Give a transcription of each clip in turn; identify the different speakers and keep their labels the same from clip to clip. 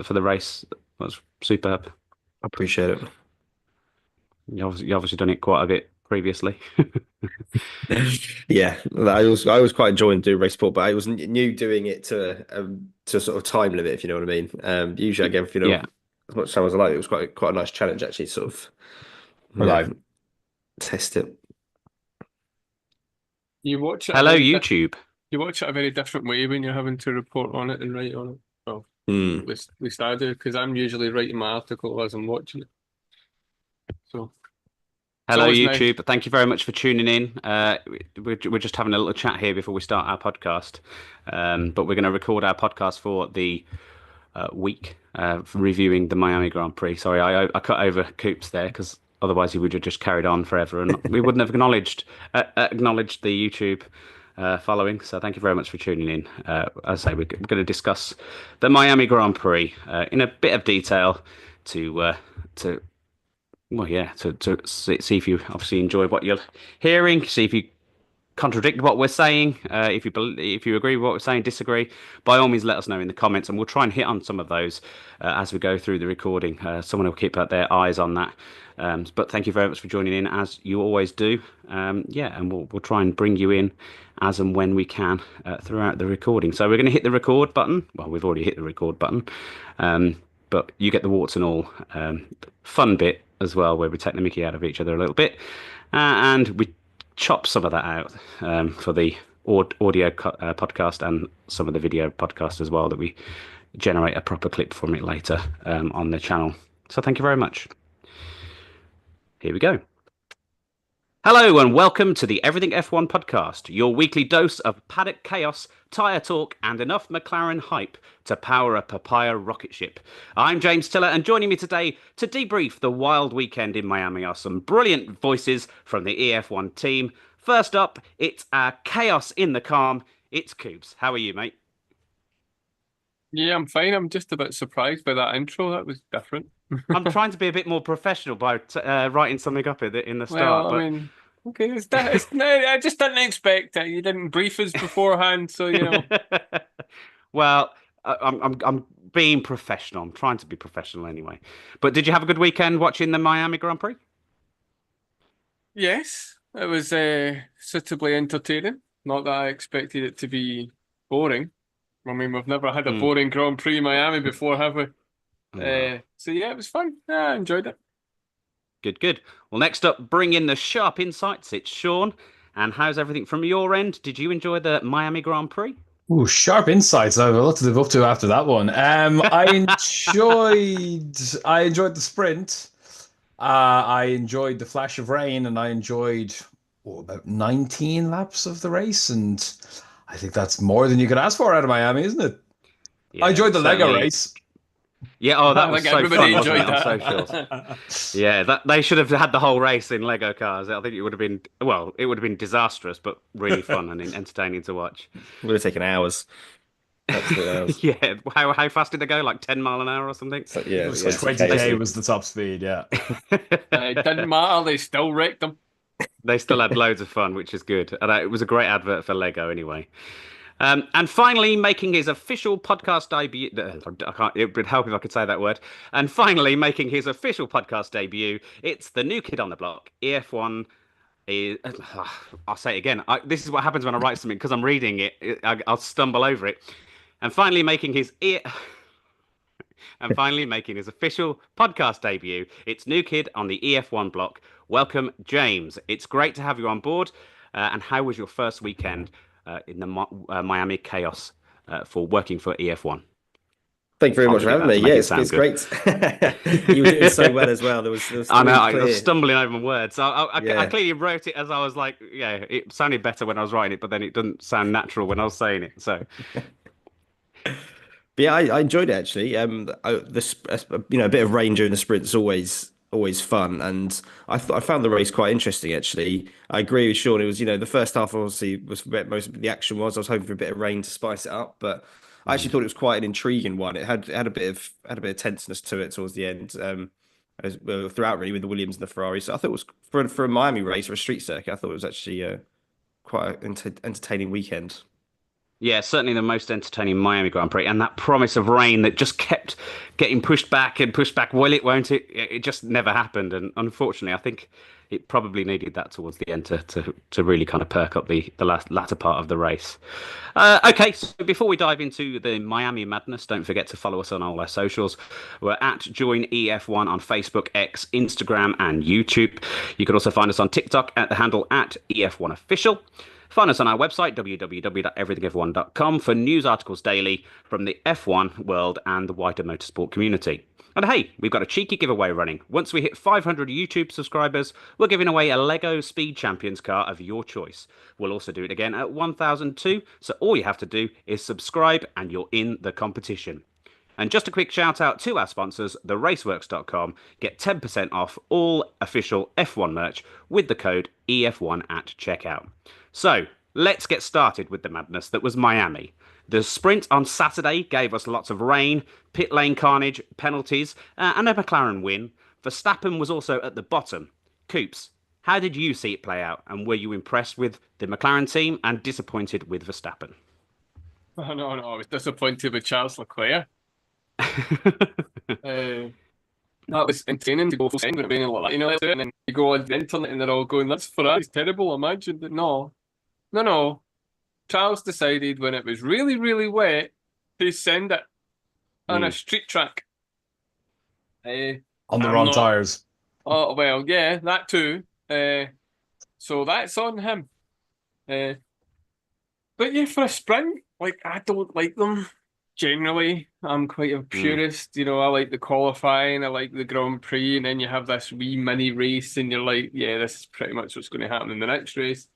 Speaker 1: for the race. Was superb.
Speaker 2: I appreciate it.
Speaker 1: You obviously done it quite a bit previously.
Speaker 2: Yeah, I was quite enjoying doing race sport, but I was new doing it to a sort of time limit, if you know what I mean. Usually I gave,
Speaker 1: Yeah.
Speaker 2: as much time as I like. It was quite a nice challenge actually, sort of, yeah,
Speaker 3: Right.
Speaker 2: test it.
Speaker 4: You watch it a
Speaker 1: Hello,
Speaker 4: very
Speaker 1: YouTube.
Speaker 4: you watch it a very different way when you're having to report on it and write on it. Well,
Speaker 2: Hmm.
Speaker 4: at least I do, because I'm usually writing my article as I'm watching it. So it's
Speaker 1: Hello,
Speaker 4: always nice.
Speaker 1: YouTube. Thank you very much for tuning in. We're just having a little chat here before we start our podcast. But we're going to record our podcast for the week for reviewing the Miami Grand Prix. Sorry, I cut over Coops there because otherwise he would have just carried on forever, and we wouldn't have acknowledged the YouTube following. So thank you very much for tuning in. As I say, we're going to discuss the Miami Grand Prix in a bit of detail to well, yeah, to see if you obviously enjoy what you're hearing, see if you contradict what we're saying. If you agree with what we're saying, disagree, by all means let us know in the comments, and we'll try and hit on some of those as we go through the recording. Someone will keep their eyes on that. But thank you very much for joining in, as you always do. Yeah, and we'll try and bring you in as and when we can throughout the recording. So we're going to hit the record button. Well, we've already hit the record button. But you get the warts and all fun bit as well, where we take the mickey out of each other a little bit, and we chop some of that out for the audio podcast and some of the video podcast as well, that we generate a proper clip from it later on the channel. So thank you very much. Here we go. Hello and welcome to the Everything F1 podcast, your weekly dose of paddock chaos, tyre talk, and enough McLaren hype to power a papaya rocket ship. I'm James Tiller, and joining me today to debrief the wild weekend in Miami are some brilliant voices from the EF1 team. First up, it's chaos in the calm. It's Coops. How are you, mate?
Speaker 4: Yeah, I'm fine. I'm just a bit surprised by that intro. That was different.
Speaker 1: I'm trying to be a bit more professional by writing something up in the start,
Speaker 4: Well, I
Speaker 1: but
Speaker 4: mean, okay, no, I just didn't expect it. You didn't brief us beforehand, so
Speaker 1: well, I'm being professional. I'm trying to be professional anyway. But did you have a good weekend watching the Miami Grand Prix?
Speaker 4: yes, it was suitably entertaining. Not that I expected it to be boring. I mean, we've never had a
Speaker 1: Mm.
Speaker 4: boring Grand Prix Miami before, have we?
Speaker 1: Well,
Speaker 4: So yeah, it was fun. Yeah, I enjoyed it.
Speaker 1: good, good. Well, next up, bring in the sharp insights. It's Sean. And how's everything from your end? Did you enjoy the Miami Grand Prix?
Speaker 3: Ooh, sharp insights. I have a lot to live up to after that one. I enjoyed the sprint. I enjoyed the flash of rain, and I enjoyed about 19 laps of the race, and I think that's more than you could ask for out of Miami, isn't it? I
Speaker 1: Yeah,
Speaker 3: enjoyed the Lego
Speaker 1: certainly.
Speaker 3: race.
Speaker 1: Yeah, oh, that
Speaker 4: I
Speaker 1: was
Speaker 4: think
Speaker 1: so
Speaker 4: everybody
Speaker 1: fun, wasn't it,
Speaker 4: enjoyed
Speaker 1: on socials?
Speaker 4: that.
Speaker 1: Yeah, that they should have had the whole race in Lego cars. I think it would have been, well, it would have been disastrous, but really fun and entertaining to watch.
Speaker 2: Would have taken hours, absolute hours.
Speaker 1: Yeah, how fast did they go? Like 10 mile an hour or something?
Speaker 2: So
Speaker 3: It
Speaker 2: yeah,
Speaker 3: was
Speaker 2: 20K.
Speaker 3: 20K
Speaker 2: So
Speaker 3: was the top speed, yeah.
Speaker 4: It didn't matter. They still wrecked them.
Speaker 1: They still had loads of fun, which is good. And it was a great advert for Lego anyway. And finally, making his official podcast debut. I can't, it would help if I could say that word. And finally, making his official podcast debut, it's the new kid on the block, EF1. Is, I'll say it again. This is what happens when I write something because I'm reading it. I'll stumble over it. And finally, making his ear. And finally, making his official podcast debut, it's new kid on the EF1 block. Welcome, James. It's great to have you on board. And how was your first weekend in the Miami chaos for working for EF1?
Speaker 2: thank you very
Speaker 1: Trying
Speaker 2: much
Speaker 1: to
Speaker 2: for
Speaker 1: get
Speaker 2: having
Speaker 1: that
Speaker 2: me.
Speaker 1: to
Speaker 2: Yeah,
Speaker 1: make it
Speaker 2: it's
Speaker 1: sound good.
Speaker 2: great. You were doing so well as well. There was
Speaker 1: I know,
Speaker 2: three
Speaker 1: I was
Speaker 2: clear.
Speaker 1: stumbling over my words. So I
Speaker 2: Yeah.
Speaker 1: clearly wrote it as I was like, yeah, it sounded better when I was writing it, but then it doesn't sound natural when I was saying it. So,
Speaker 2: But yeah, I enjoyed it actually. A bit of rain during the sprint is always fun, and I found the race quite interesting actually. I agree with Sean. It was the first half obviously was where most of the action was. I was hoping for a bit of rain to spice it up, but I actually
Speaker 1: mm,
Speaker 2: thought it was quite an intriguing one. It had a bit of tenseness to it towards the end. Throughout really with the Williams and the Ferrari. So I thought it was for a Miami race or a street circuit. I thought it was actually quite an entertaining weekend.
Speaker 1: Yeah, certainly the most entertaining Miami Grand Prix, and that promise of rain that just kept getting pushed back and pushed back. Will it, won't it? It just never happened, and unfortunately, I think it probably needed that towards the end to really kind of perk up the latter part of the race. Okay, so before we dive into the Miami madness, don't forget to follow us on all our socials. We're at Join EF1 on Facebook, X, Instagram, and YouTube. You can also find us on TikTok at the handle at EF1 Official. Find us on our website, www.everythingf1.com, for news articles daily from the F1 world and the wider motorsport community. And hey, we've got a cheeky giveaway running. Once we hit 500 YouTube subscribers, we're giving away a Lego Speed Champions car of your choice. We'll also do it again at 1002, so all you have to do is subscribe and you're in the competition. And just a quick shout out to our sponsors, theraceworks.com. Get 10% off all official F1 merch with the code EF1 at checkout. So, let's get started with the madness that was Miami. The sprint on Saturday gave us lots of rain, pit lane carnage, penalties, and a McLaren win. Verstappen was also at the bottom. Coops, how did you see it play out? And were you impressed with the McLaren team and disappointed with Verstappen?
Speaker 4: Oh, no, I was disappointed with Charles Leclerc. That was entertaining to go full send with it being like that, and then you go on the internet and they're all going, "That's Ferrari's terrible." Imagine that. No. Charles decided when it was really, really wet to send it on a street track.
Speaker 3: On the wrong tires.
Speaker 4: Oh well, yeah, that too. So that's on him. But yeah, for a sprint, like I don't like them. Generally, I'm quite a purist. I like the qualifying, I like the Grand Prix, and then you have this wee mini race, and you're like, yeah, this is pretty much what's going to happen in the next race.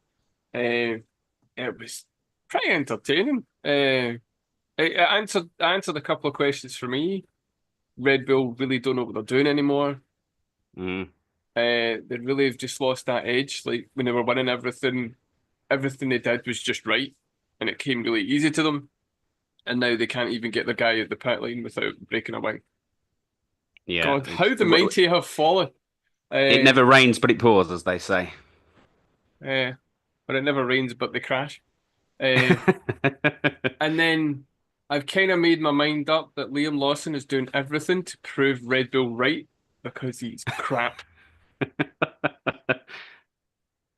Speaker 4: It was pretty entertaining. It answered a couple of questions for me. Red Bull really don't know what they're doing anymore. They really have just lost that edge. Like when they were winning everything they did was just right, and it came really easy to them. And now they can't even get the guy at the pit lane without breaking a wing.
Speaker 1: Yeah.
Speaker 4: God, how the mighty have fallen.
Speaker 1: It never rains, but it pours, as they say.
Speaker 4: But it never rains, but they crash. And then I've kind of made my mind up that Liam Lawson is doing everything to prove Red Bull right because he's crap.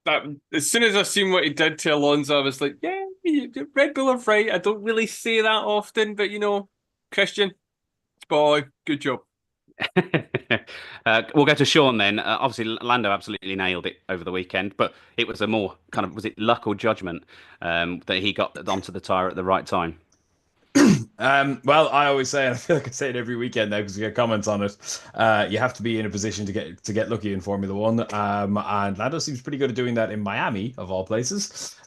Speaker 4: As soon as I seen what he did to Alonso, I was like, yeah, Red Bull are right. I don't really say that often, but Christian, boy, good job.
Speaker 1: We'll go to Seán then. Obviously, Lando absolutely nailed it over the weekend, but it was a more kind of, was it luck or judgment that he got onto the tyre at the right time?
Speaker 3: Well, I always say, and I feel like I say it every weekend now because we get comments on it. You have to be in a position to get lucky in Formula One, and Lando seems pretty good at doing that in Miami, of all places.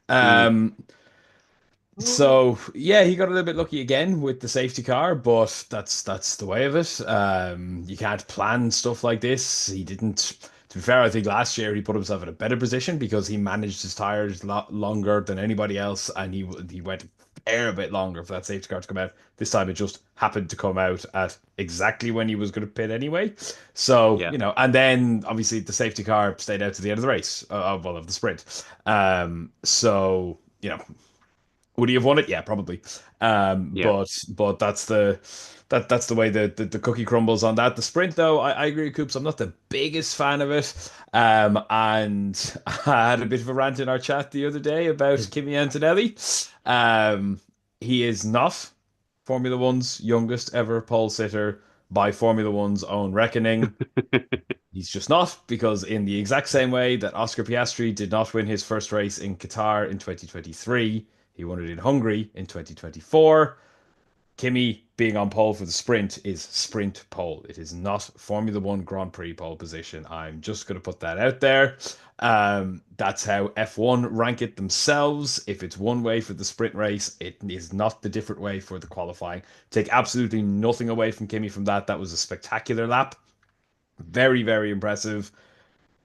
Speaker 3: So yeah, he got a little bit lucky again with the safety car, but that's the way of it. You can't plan stuff like this. He didn't. To be fair, I think last year he put himself in a better position because he managed his tires a lot longer than anybody else, and he went a bit longer for that safety car to come out. This time it just happened to come out at exactly when he was going to pit anyway. So,
Speaker 1: Yeah.
Speaker 3: And then obviously the safety car stayed out to the end of the race, of the sprint. So, would he have won it? Yeah, probably.
Speaker 1: Yeah.
Speaker 3: But that's the way the cookie crumbles on that. The sprint, though, I agree with Coops. I'm not the biggest fan of it. And I had a bit of a rant in our chat the other day about Kimi Antonelli. He is not Formula One's youngest ever pole sitter by Formula One's own reckoning. He's just not, because in the exact same way that Oscar Piastri did not win his first race in Qatar in 2023, he won it in Hungary in 2024. Kimi being on pole for the sprint is sprint pole. It is not Formula One Grand Prix pole position. I'm just going to put that out there. That's how F1 rank it themselves. If it's one way for the sprint race, it is not the different way for the qualifying. Take absolutely nothing away from Kimi from that. That was a spectacular lap. Very, very impressive.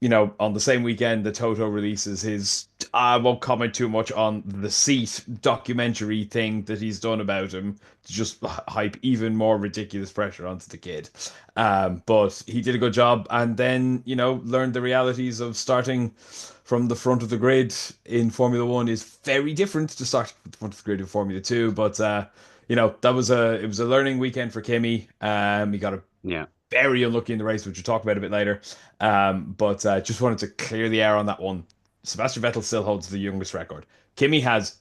Speaker 3: on the same weekend, the Toto releases his, I won't comment too much on the Seat documentary thing that he's done about him to just hype even more ridiculous pressure onto the kid. But he did a good job, and then, learned the realities of starting from the front of the grid in Formula One is very different to start at the front of the grid in Formula Two. But that was it was a learning weekend for Kimi. He got a
Speaker 1: Yeah.
Speaker 3: very unlucky in the race, which we'll talk about a bit later. But just wanted to clear the air on that one. Sebastian Vettel still holds the youngest record. Kimi has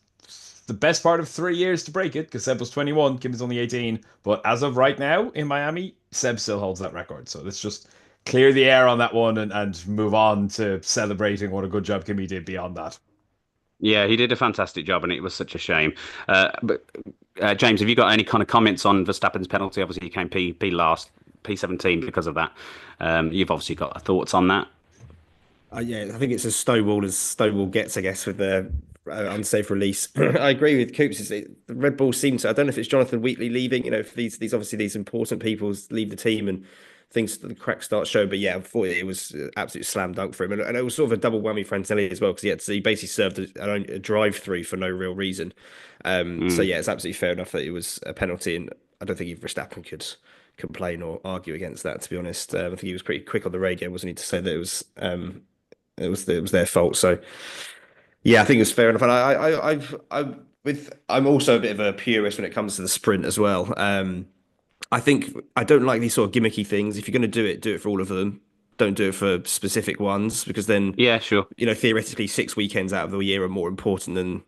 Speaker 3: the best part of 3 years to break it because Seb was 21, Kimi's only 18. But as of right now in Miami, Seb still holds that record. So let's just clear the air on that one and move on to celebrating what a good job Kimi did beyond that.
Speaker 1: Yeah, he did a fantastic job, and it was such a shame. But James, have you got any kind of comments on Verstappen's penalty? Obviously, he came P last, P17 because of that. You've obviously got thoughts on that.
Speaker 2: Yeah, I think it's as Stonewall gets, I guess, with the unsafe release. I agree with Coops. The Red Bull seems to, I don't know if it's Jonathan Wheatley leaving, if these obviously these important people leave the team and things, the cracks start showing. But yeah, unfortunately, it was absolute slam dunk for him. And it was sort of a double whammy for Antonelli as well, because he basically served a drive-through for no real reason. So yeah, it's absolutely fair enough that it was a penalty. And I don't think Verstappen could complain or argue against that, to be honest. I think he was pretty quick on the radio, wasn't he, to say that it was their fault. So yeah, I think it's fair enough. And I'm also a bit of a purist when it comes to the sprint as well. I think I don't like these sort of gimmicky things. If you're going to do it for all of them. Don't do it for specific ones, because then
Speaker 1: Yeah, sure.
Speaker 2: Theoretically 6 weekends out of the year are more important than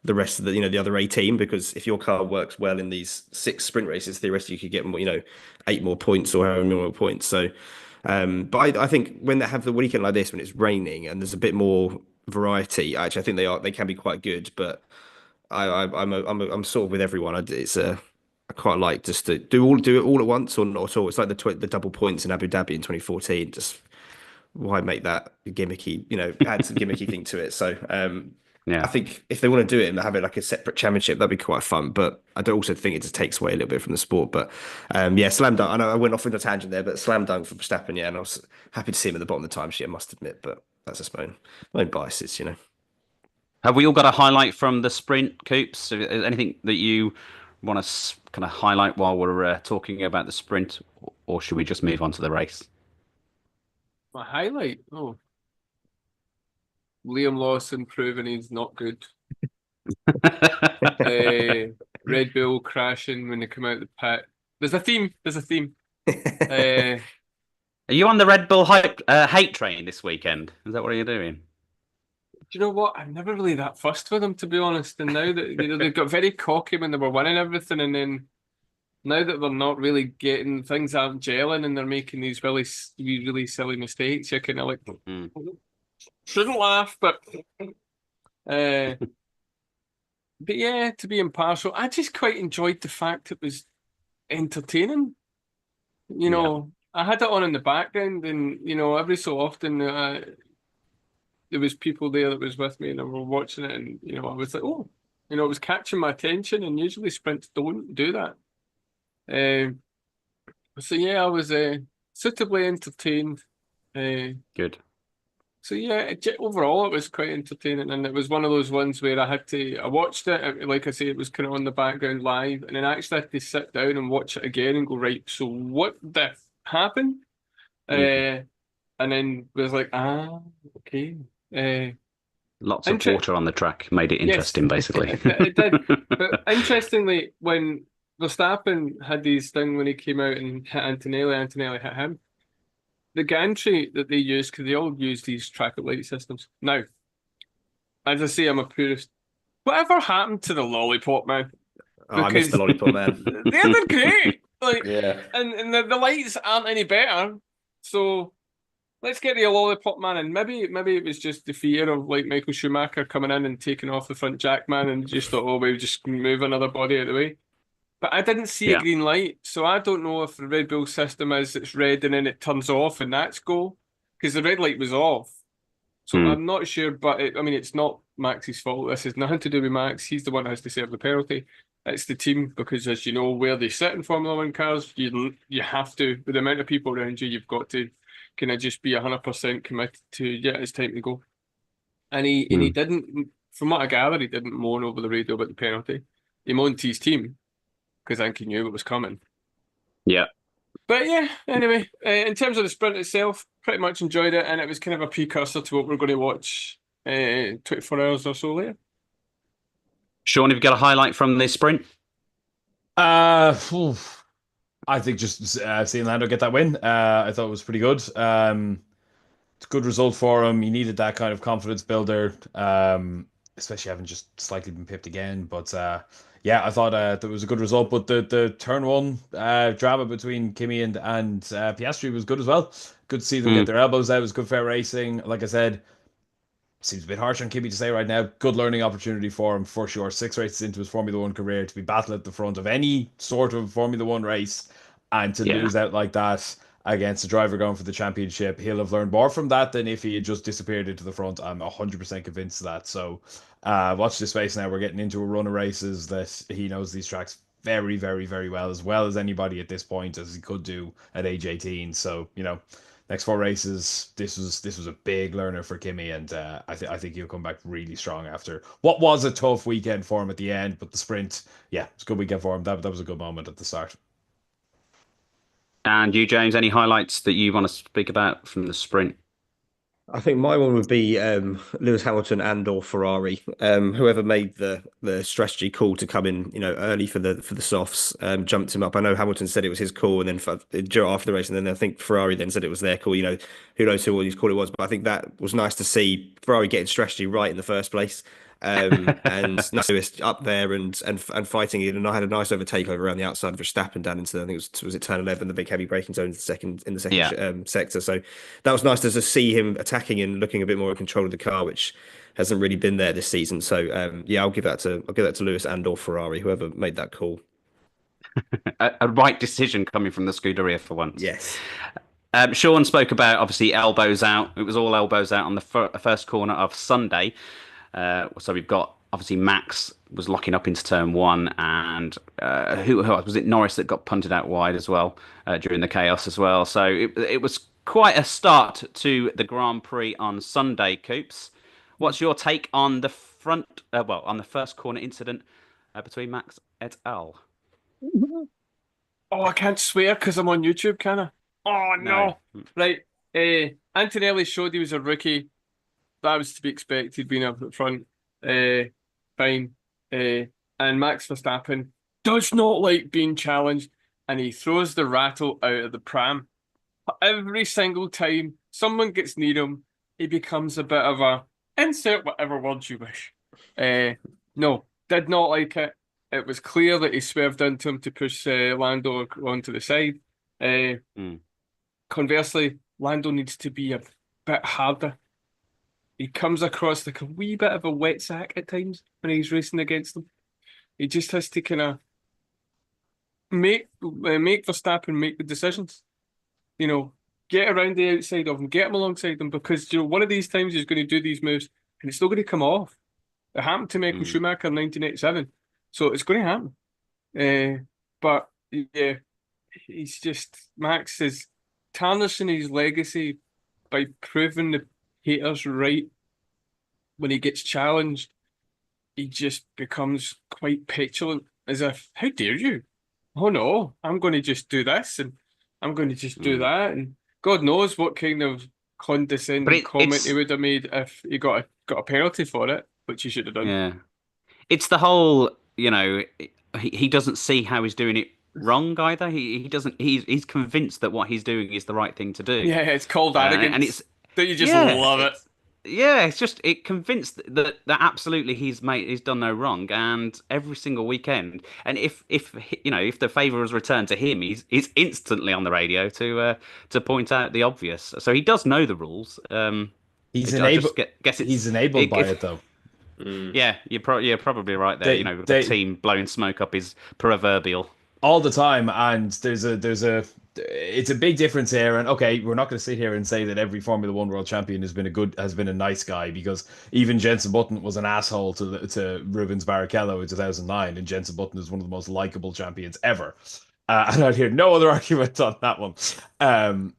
Speaker 2: the rest of the other 18, because if your car works well in these 6 sprint races, theoretically you could get more, 8 more points or however many more points. So but I think when they have the weekend like this, when it's raining and there's a bit more variety, actually I think they can be quite good. But I'm sort of with everyone. I quite like just to do it all at once or not at all. It's like the double points in Abu Dhabi in 2014. Just why make that gimmicky? Add some gimmicky thing to it. So
Speaker 1: Yeah.
Speaker 2: I think if they want to do it and have it like a separate championship, that'd be quite fun. But I don't also think it just takes away a little bit from the sport. But yeah, slam dunk. I know I went off in a tangent there, but slam dunk for Verstappen. Yeah, and I was happy to see him at the bottom of the timesheet, I must admit. But that's just my own biases.
Speaker 1: Have we all got a highlight from the sprint, Coops? Anything that you want to kind of highlight while we're talking about the sprint, or should we just move on to the race?
Speaker 4: My highlight? Oh, Liam Lawson proving he's not good. Red Bull crashing when they come out of the pit. There's a theme.
Speaker 1: Are you on the Red Bull hate train this weekend? Is that what you're doing?
Speaker 4: Do you know what? I'm never really that fussed with them, to be honest. And now that they've got very cocky when they were winning everything, and then now that they're not really getting, things aren't gelling, and they're making these really silly mistakes, you're kind of like, shouldn't laugh, but yeah, to be impartial, I just quite enjoyed the fact it was entertaining. I had it on in the background, and every so often there was people there that was with me and they were watching it, and I was like, oh, it was catching my attention, and usually sprints don't do that. So yeah, I was suitably entertained.
Speaker 1: Good.
Speaker 4: So yeah, overall it was quite entertaining, and it was one of those ones where I watched it, like I say, it was kind of on the background live, and then I actually had to sit down and watch it again and go, right, so what the happened? And then was like, okay.
Speaker 1: Lots of water on the track made it interesting, basically.
Speaker 4: It did. But interestingly, when Verstappen had these thing when he came out and hit Antonelli hit him, the gantry that they use, because they all use these traffic light systems. Now, as I say, I'm a purist. Whatever happened to the lollipop man?
Speaker 2: Oh, I missed the lollipop man.
Speaker 4: They're great.
Speaker 2: Yeah.
Speaker 4: And the lights aren't any better. So let's get the lollipop man, and maybe it was just the fear of like Michael Schumacher coming in and taking off the front jack man, and just thought, oh, we'll just move another body out of the way. But I didn't see a green light, so I don't know if the Red Bull system is it's red and then it turns off and that's go, because the red light was off. So I'm not sure, but it's not Max's fault. This has nothing to do with Max. He's the one that has to serve the penalty. It's the team, because as you know, where they sit in Formula One cars, you have to, with the amount of people around you, you've got to can I just be 100% committed to, yeah, it's time to go. And he didn't, from what I gather, he didn't moan over the radio about the penalty. He moaned to his team because I think he knew it was coming.
Speaker 1: Yeah.
Speaker 4: But yeah, anyway, in terms of the sprint itself, pretty much enjoyed it, and it was kind of a precursor to what we're going to watch 24 hours or so later.
Speaker 1: Seán, have you got a highlight from this sprint?
Speaker 3: I think just seeing Lando get that win, I thought it was pretty good. It's a good result for him. He needed that kind of confidence builder, especially having just slightly been pipped again. But yeah, I thought that was a good result. But the turn one drama between Kimi and Piastri was good as well. Good to see them get their elbows out. It was good fair racing. Like I said, seems a bit harsh on Kimi to say right now. Good learning opportunity for him for sure. 6 races into his Formula One career to be battled at the front of any sort of Formula One race and to lose out like that against a driver going for the championship. He'll have learned more from that than if he had just disappeared into the front. I'm 100% convinced of that. So watch this space now. We're getting into a run of races that he knows these tracks very, very, very well as anybody at this point, as he could do at age 18. So, next 4 races, this was a big learner for Kimi, and I think he'll come back really strong after what was a tough weekend for him at the end. But the sprint, yeah, it's a good weekend for him. That was a good moment at the start.
Speaker 1: And you, James, any highlights that you want to speak about from the sprint?
Speaker 2: I think my one would be Lewis Hamilton and or Ferrari. Whoever made the strategy call to come in, early for the softs, jumped him up. I know Hamilton said it was his call, and then after the race, and then I think Ferrari then said it was their call. Who knows who his call it was, but I think that was nice to see Ferrari getting strategy right in the first place. And Lewis up there and fighting it, and I had a nice overtake over around the outside of Verstappen down into, I think it was it turn 11, the big heavy braking zone in the second sector. So that was nice to just see him attacking and looking a bit more in control of the car, which hasn't really been there this season. So yeah, I'll give that to Lewis and or Ferrari, whoever made that call.
Speaker 1: a right decision coming from the Scuderia for once.
Speaker 2: Yes.
Speaker 1: Seán spoke about obviously elbows out. It was all elbows out on the first corner of Sunday. So we've got obviously Max was locking up into turn 1, and who was it? Norris that got punted out wide as well during the chaos as well. So it was quite a start to the Grand Prix on Sunday. Coops, what's your take on the on the first corner incident between Max et al?
Speaker 4: Oh, I can't swear because I'm on YouTube, can I? Oh no! Right, Antonelli showed he was a rookie. That was to be expected, being up at front. Fine. And Max Verstappen does not like being challenged, and he throws the rattle out of the pram. Every single time someone gets near him, he becomes a bit of a insert whatever words you wish. No, did not like it. It was clear that he swerved into him to push Lando onto the side. Conversely, Lando needs to be a bit harder. He comes across like a wee bit of a wet sack at times when he's racing against them. He just has to kind of make Verstappen make the decisions. Get around the outside of him, get him alongside them, because one of these times he's going to do these moves and it's still going to come off. It happened to Michael Schumacher in 1987, so it's going to happen. But yeah, Max is tarnishing his legacy by proving the haters right. When he gets challenged, he just becomes quite petulant, as if, how dare you? Oh no, I'm going to just do this and I'm going to just do that, and God knows what kind of condescending comment he would have made if he got a penalty for it, which he should have done.
Speaker 1: Yeah, it's the whole, he doesn't see how he's doing it wrong either. He doesn't. He's convinced that what he's doing is the right thing to do.
Speaker 4: Yeah, it's called arrogance,
Speaker 1: and it's
Speaker 4: that you just love it.
Speaker 1: Yeah, it's just convinced that absolutely he's done no wrong, and every single weekend. And if the favour was returned to him, he's instantly on the radio to point out the obvious. So he does know the rules.
Speaker 3: He's enabled. He's enabled by it though.
Speaker 1: Yeah, you're probably right there. The team blowing smoke up is proverbial
Speaker 3: all the time, and it's a big difference here. And okay, we're not going to sit here and say that every Formula One world champion has been a nice guy, because even Jenson Button was an asshole to Rubens Barrichello in 2009, and Jenson Button is one of the most likable champions ever. And I'd hear no other argument on that one.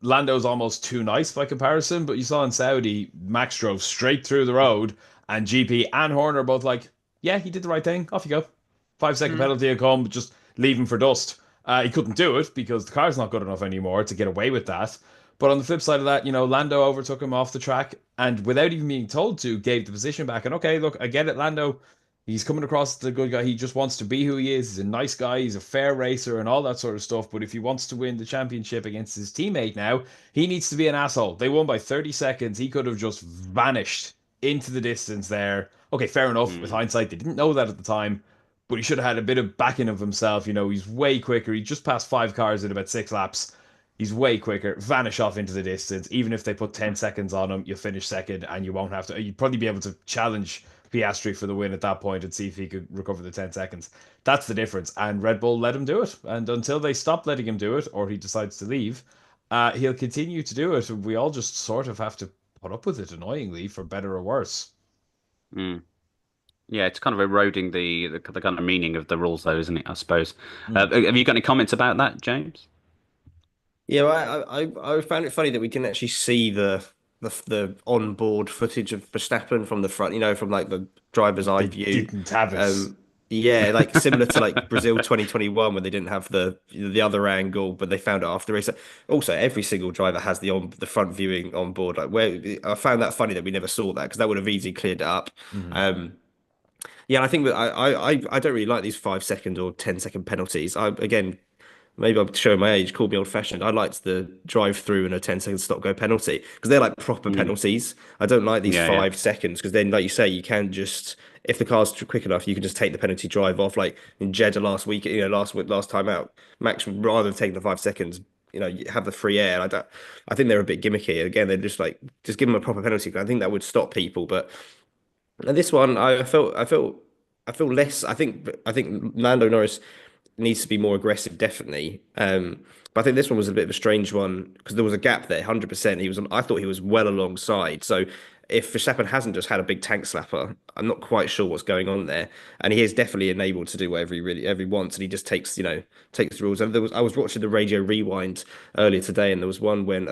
Speaker 3: Lando's almost too nice by comparison, but you saw in Saudi, Max drove straight through the road, and GP and Horner are both like, yeah, he did the right thing. Off you go. 5 second
Speaker 4: Mm.
Speaker 3: penalty will come, just leave him for dust. He couldn't do it because the car's not good enough anymore to get away with that. But on the flip side of that, Lando overtook him off the track and without even being told to, gave the position back. And okay, look, I get it, Lando. He's coming across the good guy. He just wants to be who he is. He's a nice guy. He's a fair racer and all that sort of stuff. But if he wants to win the championship against his teammate now, he needs to be an asshole. They won by 30 seconds. He could have just vanished into the distance there. Okay, fair enough. With hindsight, they didn't know that at the time, but he should have had a bit of backing of himself. He's way quicker. He just passed 5 cars in about 6 laps. He's way quicker. Vanish off into the distance. Even if they put 10 seconds on him, you'll finish second and you won't have to. You'd probably be able to challenge Piastri for the win at that point and see if he could recover the 10 seconds. That's the difference. And Red Bull let him do it. And until they stop letting him do it or he decides to leave, he'll continue to do it. We all just sort of have to put up with it, annoyingly, for better or worse.
Speaker 1: Mm. Yeah, it's kind of eroding the kind of meaning of the rules, though, isn't it? I suppose. Have you got any comments about that, James?
Speaker 2: Yeah, well, I found it funny that we can actually see the onboard footage of Verstappen from the front, from like the driver's eye
Speaker 3: They
Speaker 2: view.
Speaker 3: didn't have it.
Speaker 2: Yeah, like similar to like Brazil 2021 when they didn't have the other angle, but they found it after race. Also, every single driver has the front viewing on board. Like where I found that funny that we never saw that because that would have easily cleared it up. Yeah, and I think that I don't really like these 5 second or 10 second penalties. Again, maybe I'm showing my age, call me old fashioned. I liked the drive through and a 10 second stop go penalty because they're like proper penalties. I don't like these
Speaker 1: Yeah,
Speaker 2: 5 seconds because then, like you say, you can just, if the car's quick enough, you can just take the penalty drive off. Like in Jeddah last week, last time out, Max, rather than taking the 5 seconds, you have the free air. I think they're a bit gimmicky. Again, they're just give them a proper penalty. I think that would stop people. But and this one, I feel less. I think Lando Norris needs to be more aggressive, definitely. But I think this one was a bit of a strange one because there was a gap there, 100%. I thought he was well alongside. So if Verstappen hasn't just had a big tank slapper, I'm not quite sure what's going on there. And he is definitely enabled to do whatever he takes the rules. And I was watching the radio rewind earlier today, and there was one when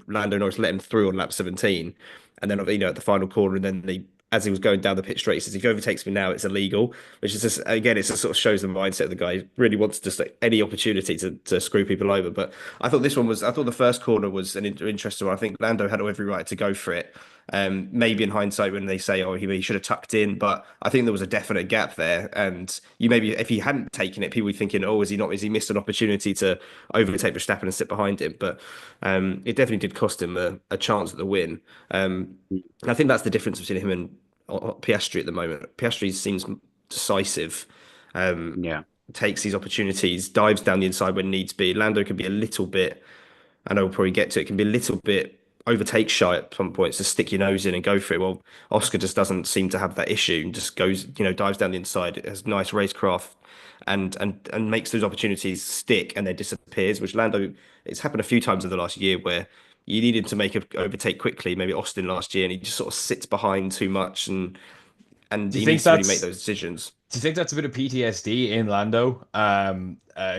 Speaker 2: Lando Norris let him through on lap 17, and then at the final corner, and then as he was going down the pit straight, he says, "If he overtakes me now, it's illegal," which is just, again, it just sort of shows the mindset of the guy. He really wants just like, any opportunity to screw people over. But I thought the first corner was an interesting one. I think Lando had every right to go for it. Maybe in hindsight, when they say, "Oh, he should have tucked in," but I think there was a definite gap there. And if he hadn't taken it, people would be thinking, "Oh, is he missed an opportunity to overtake Verstappen and sit behind him?" But it definitely did cost him a chance at the win. I think that's the difference between him and Piastri at the moment. Piastri seems decisive,
Speaker 1: Yeah.
Speaker 2: takes these opportunities, dives down the inside when needs be. Lando can be a little bit, I know we'll probably get to it, can be a little bit overtake shy at some points to stick your nose in and go for it. Well, Oscar just doesn't seem to have that issue and just goes, dives down the inside, has nice racecraft and makes those opportunities stick and then disappears, which Lando, it's happened a few times in the last year where you need him to make an overtake quickly, maybe Austin last year, and he just sort of sits behind too much and
Speaker 3: Do you
Speaker 2: he
Speaker 3: think
Speaker 2: needs to really
Speaker 3: that's
Speaker 2: make those decisions.
Speaker 3: Do you think that's a bit of PTSD in Lando,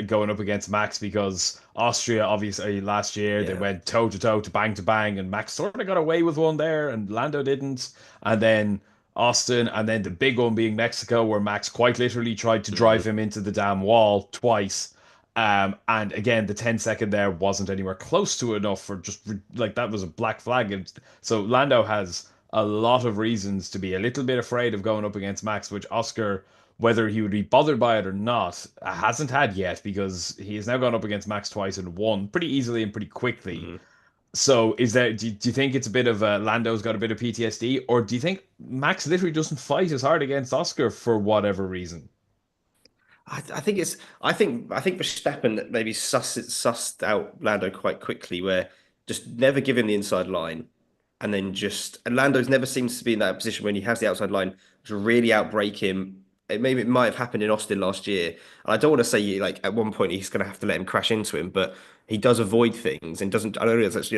Speaker 3: going up against Max? Because Austria, obviously, last year they
Speaker 2: Yeah.
Speaker 3: went toe to toe, to bang, and Max sort of got away with one there, and Lando didn't. And then Austin, and then the big one being Mexico, where Max quite literally tried to drive him into the damn wall twice. And again, the 10 second there wasn't anywhere close to enough for just like that was a black flag. And so Lando has a lot of reasons to be a little bit afraid of going up against Max, which Oscar, whether he would be bothered by it or not, hasn't had yet because he has now gone up against Max twice and won pretty easily and pretty quickly. So do you think it's a bit of Lando's got a bit of PTSD, or do you think Max literally doesn't fight as hard against Oscar for whatever reason?
Speaker 2: I think Verstappen maybe sussed out Lando quite quickly, where just never give him the inside line, and Lando's never seems to be in that position when he has the outside line to really outbrake him. It might have happened in Austin last year, and I don't want to say like at one point he's going to have to let him crash into him, but he does avoid things and doesn't. I don't know if that's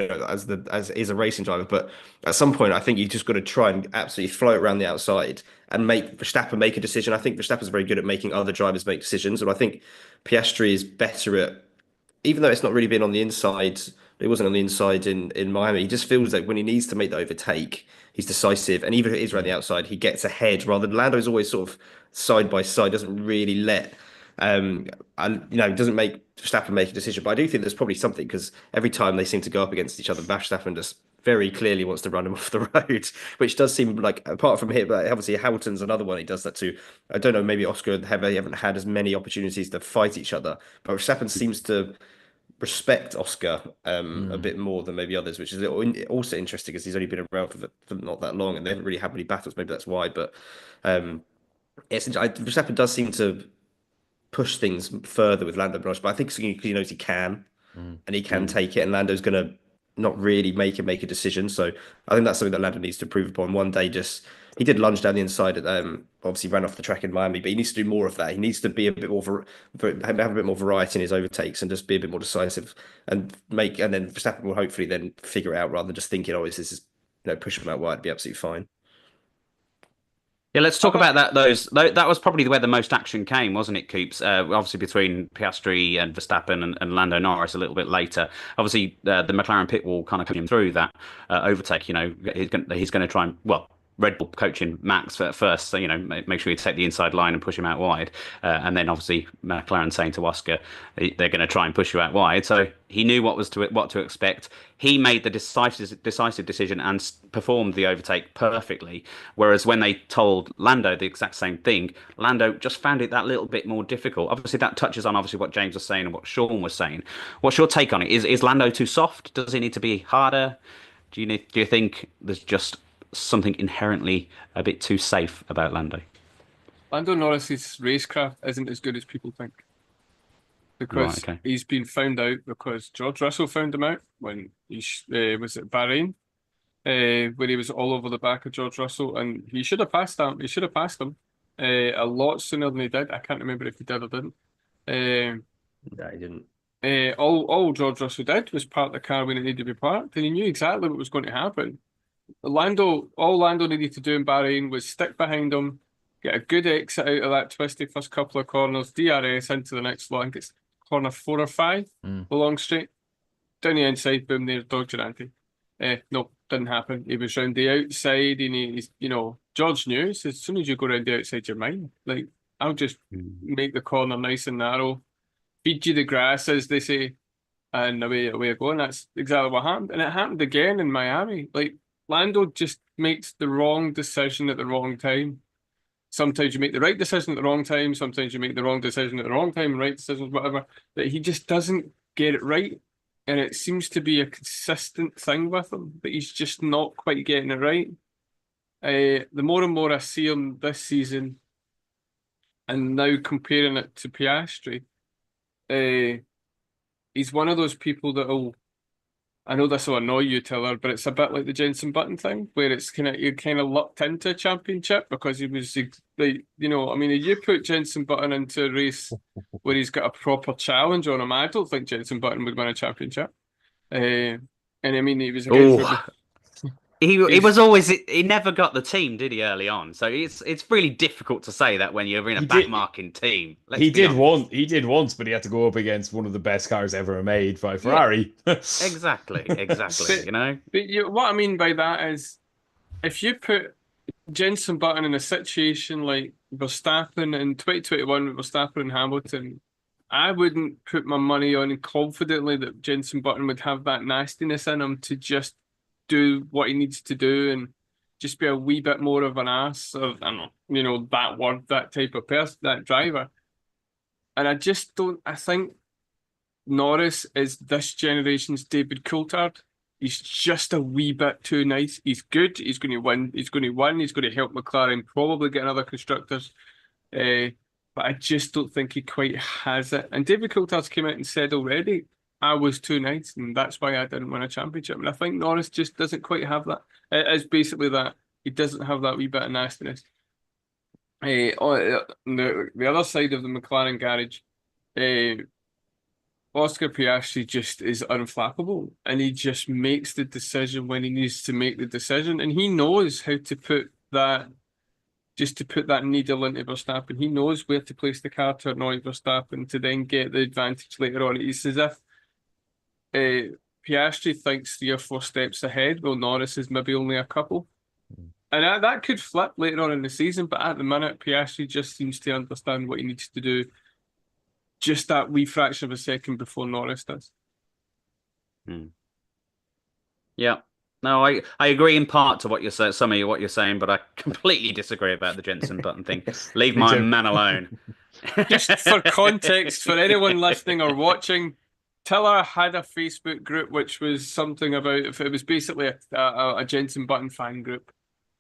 Speaker 2: as is a racing driver, but at some point I think you just got to try and absolutely float around the outside and make Verstappen make a decision. I think Verstappen's very good at making other drivers make decisions, and I think Piastri is better at even though it's not really been on the inside, it wasn't on the inside in Miami. He just feels like when he needs to make the overtake, he's decisive, and even if it is around the outside, he gets ahead. Rather than Lando's always sort of side by side, doesn't really let. And doesn't make Verstappen make a decision, but I do think there's probably something because every time they seem to go up against each other, Verstappen just very clearly wants to run him off the road, which does seem like apart from him, but obviously Hamilton's another one. He does that too. I don't know. Maybe Oscar and Heather haven't had as many opportunities to fight each other, but Verstappen seems to respect Oscar a bit more than maybe others, which is also interesting because he's only been around for not that long and they haven't really had many battles. Maybe that's why. But Verstappen does seem to push things further with Lando Norris, but I think he knows he can, and he can take it. And Lando's going to not really make a decision. So I think that's something that Lando needs to improve upon. One day, he did lunge down the inside. Obviously ran off the track in Miami, but he needs to do more of that. He needs to be a bit more have a bit more variety in his overtakes and just be a bit more decisive and then Verstappen will hopefully then figure it out rather than just thinking, oh, this is push him out wide, be absolutely fine.
Speaker 1: Yeah, let's talk about that. That was probably where the most action came, wasn't it, Coops? Obviously between Piastri and Verstappen and Lando Norris a little bit later. Obviously, the McLaren pit wall kind of put him through that overtake. He's going to try and Red Bull coaching Max at first, so make sure you take the inside line and push him out wide, and then obviously McLaren saying to Oscar they're going to try and push you out wide. So he knew what to expect. He made the decisive decision and performed the overtake perfectly. Whereas when they told Lando the exact same thing, Lando just found it that little bit more difficult. Obviously, that touches on what James was saying and what Seán was saying. What's your take on it? Is Lando too soft? Does he need to be harder? Do you think there's just something inherently a bit too safe about Lando?
Speaker 4: Lando Norris's racecraft isn't as good as people think. Because he's been found out because George Russell found him out when he was at Bahrain, where he was all over the back of George Russell, and he should have passed him. He should have passed him a lot sooner than he did. I can't remember if he did or didn't.
Speaker 2: No, he didn't.
Speaker 4: All George Russell did was park the car when it needed to be parked, and he knew exactly what was going to happen. All Lando needed to do in Bahrain was stick behind him, get a good exit out of that twisty first couple of corners, DRS into the next lot, I think it's corner 4 or 5, the long straight, down the inside, boom, there's Dodge Durante. No, didn't happen. He was round the outside, and he's, George knew, so as soon as you go round the outside, you're mine. Like, I'll just make the corner nice and narrow, feed you the grass, as they say, and away I go. And that's exactly what happened. And it happened again in Miami. Like, Lando just makes the wrong decision at the wrong time. Sometimes you make the right decision at the wrong time. Sometimes you make the wrong decision at the wrong time, right decisions, whatever. But he just doesn't get it right. And it seems to be a consistent thing with him, but he's just not quite getting it right. The more and more I see him this season, and now comparing it to Piastri, he's one of those people that will, I know this will annoy you, Tiller, but it's a bit like the Jenson Button thing, where it's you're kind of lucked into a championship because he was like, if you put Jenson Button into a race where he's got a proper challenge on him, I don't think Jenson Button would win a championship. And I mean, he was against.
Speaker 1: He never got the team, did he, early on? So it's really difficult to say that when you're in a backmarking team.
Speaker 3: He did once, but he had to go up against one of the best cars ever made by Ferrari.
Speaker 1: Yeah. Exactly.
Speaker 4: But what I mean by that is, if you put Jenson Button in a situation like Verstappen in 2021 with Verstappen and Hamilton, I wouldn't put my money on confidently that Jenson Button would have that nastiness in him to just do what he needs to do and just be a wee bit more of an ass, or I don't know, that word, that type of person, that driver. And I think Norris is this generation's David Coulthard. He's just a wee bit too nice. He's good. He's going to win. He's going to help McLaren probably get another constructors. But I just don't think he quite has it. And David Coulthard's came out and said already, I was too nice, and that's why I didn't win a championship. And I think Norris just doesn't quite have that. It is basically that. He doesn't have that wee bit of nastiness. On the other side of the McLaren garage, Oscar Piastri just is unflappable, and he just makes the decision when he needs to make the decision, and he knows how to put that needle into Verstappen. He knows where to place the car to annoy Verstappen to then get the advantage later on. It's as if Piastri thinks 3 or 4 steps ahead, while Norris is maybe only a couple. And that could flip later on in the season, but at the minute, Piastri just seems to understand what he needs to do just that wee fraction of a second before Norris does.
Speaker 1: Yeah. No, I agree in part to what you're saying, some of what you're saying, but I completely disagree about the Jensen Button thing. Leave my man alone.
Speaker 4: Just for context, for anyone listening or watching, Tiller had a Facebook group which was something about, if it was basically a Jensen Button fan group.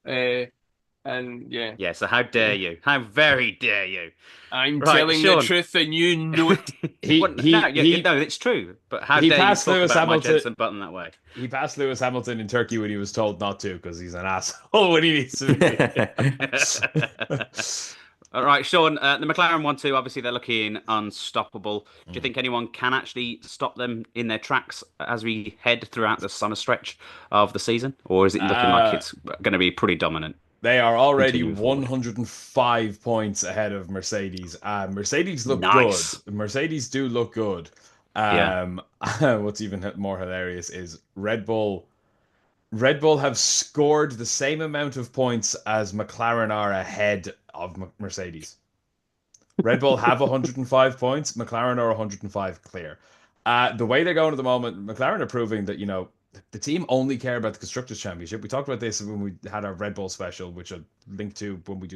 Speaker 4: And yeah.
Speaker 1: Yeah, so how dare you? How very dare you?
Speaker 4: I'm
Speaker 1: Right,
Speaker 4: telling
Speaker 1: Seán.
Speaker 4: the truth and you know it.
Speaker 1: No, it's true. But how
Speaker 3: he
Speaker 1: dare you
Speaker 3: passed
Speaker 1: talk
Speaker 3: Lewis
Speaker 1: about my
Speaker 3: Hamilton-
Speaker 1: Jensen Button that way?
Speaker 3: He passed Lewis Hamilton in Turkey when he was told not to because he's an asshole when he needs to be.
Speaker 1: All right, Seán, the McLaren 1-2, obviously they're looking unstoppable. Do you think anyone can actually stop them in their tracks as we head throughout the summer stretch of the season? Or is it looking like it's going to be pretty dominant?
Speaker 3: They are already
Speaker 1: Continuing forward.
Speaker 3: 105 points ahead of Mercedes. Mercedes look
Speaker 1: Nice.
Speaker 3: good. Mercedes do look good.
Speaker 1: Yeah.
Speaker 3: What's even more hilarious is Red Bull have scored the same amount of points as McLaren are ahead of Mercedes. Red Bull have 105 points. McLaren are 105 clear. The way they're going at the moment, McLaren are proving that, the team only care about the Constructors' Championship. We talked about this when we had our Red Bull special, which I'll link to when we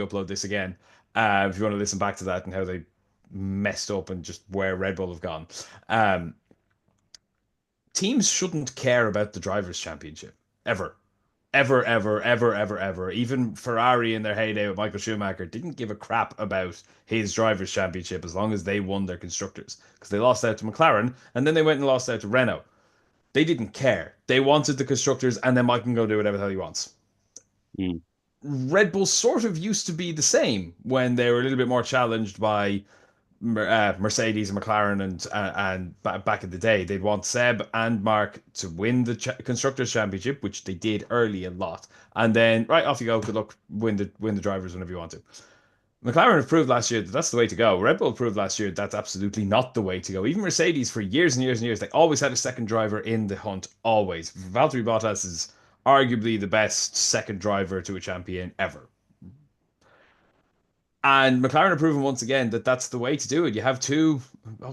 Speaker 3: upload this again. If you want to listen back to that and how they messed up and just where Red Bull have gone. Teams shouldn't care about the Drivers' Championship. Ever. Ever, ever, ever, ever, ever. Even Ferrari in their heyday with Michael Schumacher didn't give a crap about his Drivers' Championship as long as they won their Constructors. Because they lost out to McLaren, and then they went and lost out to Renault. They didn't care. They wanted the Constructors, and then Mike can go do whatever the hell he wants. Red Bull sort of used to be the same when they were a little bit more challenged by Mercedes and McLaren and back in the day. They'd want Seb and Mark to win the Constructors' Championship, which they did early a lot, and then right off you go. Good luck, win the drivers whenever you want to. McLaren have proved last year that that's the way to go. Red Bull proved last year that's absolutely not the way to go. Even Mercedes, for years and years and years, they always had a second driver in the hunt, always. Valtteri Bottas is arguably the best second driver to a champion ever. And McLaren have proven once again that that's the way to do it. You have two,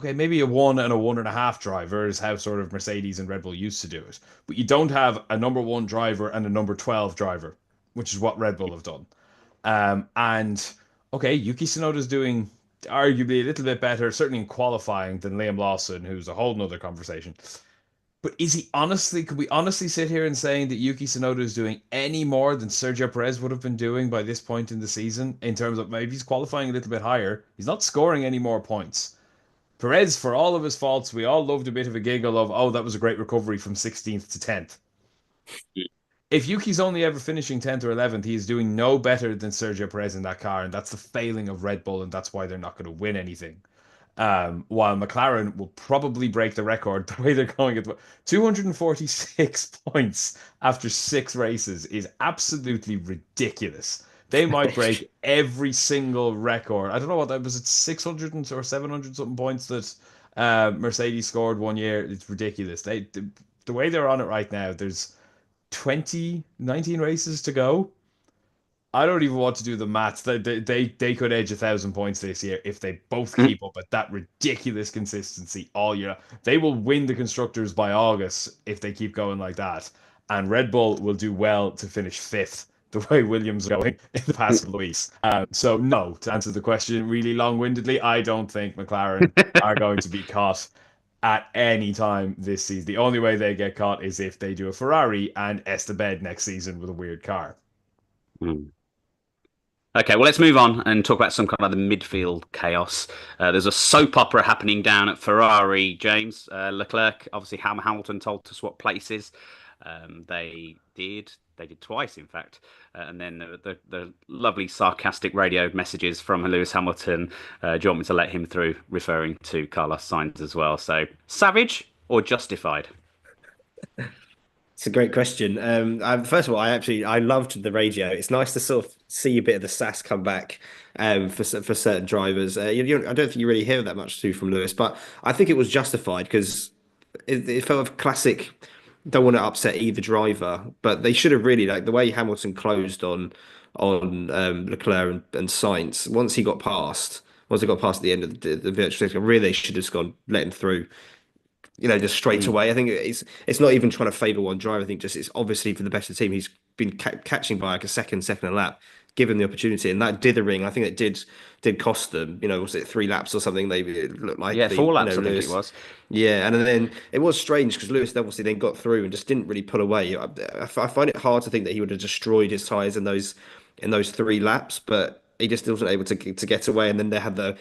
Speaker 3: maybe a 1 and a 1.5 driver is how sort of Mercedes and Red Bull used to do it. But you don't have a number 1 driver and a number 12 driver, which is what Red Bull have done. Yuki Tsunoda's doing arguably a little bit better, certainly in qualifying, than Liam Lawson, who's a whole nother conversation. But could we honestly sit here and saying that Yuki Tsunoda is doing any more than Sergio Perez would have been doing by this point in the season, in terms of maybe he's qualifying a little bit higher? He's not scoring any more points. Perez, for all of his faults, we all loved a bit of a giggle of, that was a great recovery from 16th to 10th. If Yuki's only ever finishing 10th or 11th, he is doing no better than Sergio Perez in that car, and that's the failing of Red Bull, and that's why they're not going to win anything. While McLaren will probably break the record the way they're going at 246 points after 6 races is absolutely ridiculous. They might break every single record. I don't know what that was. It's 600 or 700 something points that Mercedes scored one year. It's ridiculous. The way they're on it right now, there's 19 races to go. I don't even want to do the maths. They could edge 1,000 points this year if they both keep up at that ridiculous consistency all year. They will win the Constructors by August if they keep going like that. And Red Bull will do well to finish 5th, the way Williams is going in the past couple of weeks. So no, to answer the question really long-windedly, I don't think McLaren are going to be caught at any time this season. The only way they get caught is if they do a Ferrari and S to bed next season with a weird car.
Speaker 1: Okay, well, let's move on and talk about some kind of the midfield chaos. There's a soap opera happening down at Ferrari, James. Leclerc, obviously Hamilton told to swap places. They did twice, in fact. And then the lovely sarcastic radio messages from Lewis Hamilton. Do you want me to let him through, referring to Carlos Sainz as well? So, savage or justified?
Speaker 2: It's a great question. First of all, I loved the radio. It's nice to sort of see a bit of the sass come back for certain drivers. I don't think you really hear that much too from Lewis, but I think it was justified because it felt a classic. Don't want to upset either driver, but they should have really like the way Hamilton closed on Leclerc and Sainz. Once he got past the end of the virtual safety car, really they should have just gone let him through. Just straight away. I think it's not even trying to favour one driver. I think just it's obviously for the best of the team. He's been catching by like a second a lap, given the opportunity, and that dithering. I think it did cost them. Was it 3 laps or something? Maybe it looked like
Speaker 1: 4 laps. I think
Speaker 2: Lewis.
Speaker 1: it was.
Speaker 2: Yeah, and then it was strange because Lewis obviously then got through and just didn't really pull away. I find it hard to think that he would have destroyed his tyres in those 3 laps, but he just wasn't able to get away. And then they had the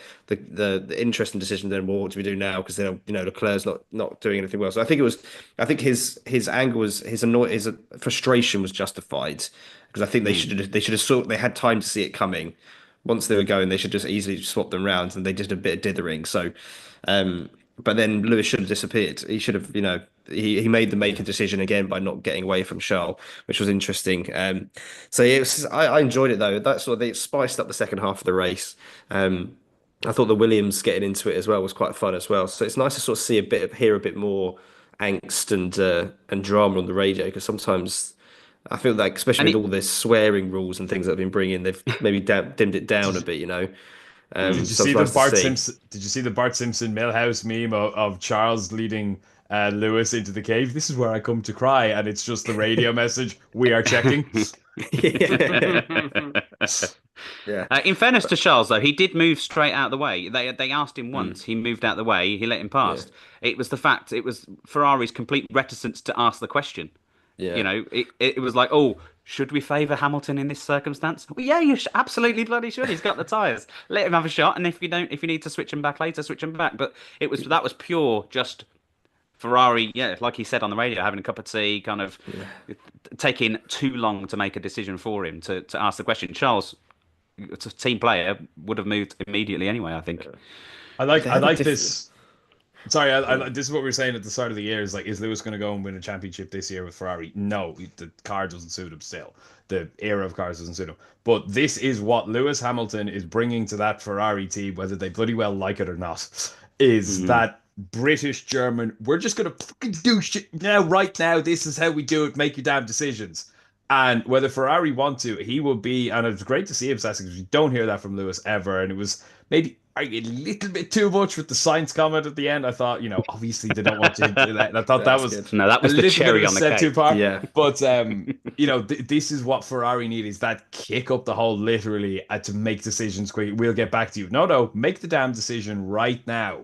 Speaker 2: interesting decision then, well, what do we do now? Because Leclerc's not doing anything well. So I think his anger was his frustration was justified because I think they should have they had time to see it coming. Once they were going, they should just easily swap them round, and they did a bit of dithering. So, but then Lewis should have disappeared. He should have, he made the make a decision again by not getting away from Charles, which was interesting. So I enjoyed it though. That sort of they spiced up the second half of the race. I thought the Williams getting into it as well was quite fun as well. So it's nice to sort of hear a bit more angst and drama on the radio because sometimes I feel like, especially with all this swearing rules and things that have been bringing, they've maybe dimmed it down a bit.
Speaker 3: Did you see the Bart Simpson? Did you see the Bart Simpson Millhouse meme of Charles leading Lewis into the cave? This is where I come to cry, and it's just the radio message. We are checking.
Speaker 2: Yeah.
Speaker 1: In fairness to Charles, though, he did move straight out of the way. They asked him once. He moved out of the way. He let him past. Yeah. It was Ferrari's complete reticence to ask the question.
Speaker 2: Yeah.
Speaker 1: It was like, oh, should we favour Hamilton in this circumstance? Well, yeah, you absolutely bloody should. He's got the tyres. Let him have a shot, and if you need to switch him back later, switch him back. But that was pure just Ferrari, like he said on the radio, having a cup of tea, kind of taking too long to make a decision for him to ask the question. Charles, a team player, would have moved immediately anyway, I think.
Speaker 3: I like this. Sorry, this is what we were saying at the start of the year. Is Lewis going to go and win a championship this year with Ferrari? No, the car doesn't suit him still. The era of cars doesn't suit him. But this is what Lewis Hamilton is bringing to that Ferrari team, whether they bloody well like it or not, is that British, German, we're just going to fucking do shit now, right now. This is how we do it. Make your damn decisions. And whether Ferrari want to, he will be, and it's great to see him, because you don't hear that from Lewis ever. And it was maybe a little bit too much with the Sainz comment at the end. I thought, obviously they don't want to do that. And I thought that was
Speaker 1: the cherry on the cake.
Speaker 3: Too far.
Speaker 2: Yeah.
Speaker 3: But this is what Ferrari need, is that kick up the hole, literally, to make decisions quick. We'll get back to you. No, make the damn decision right now.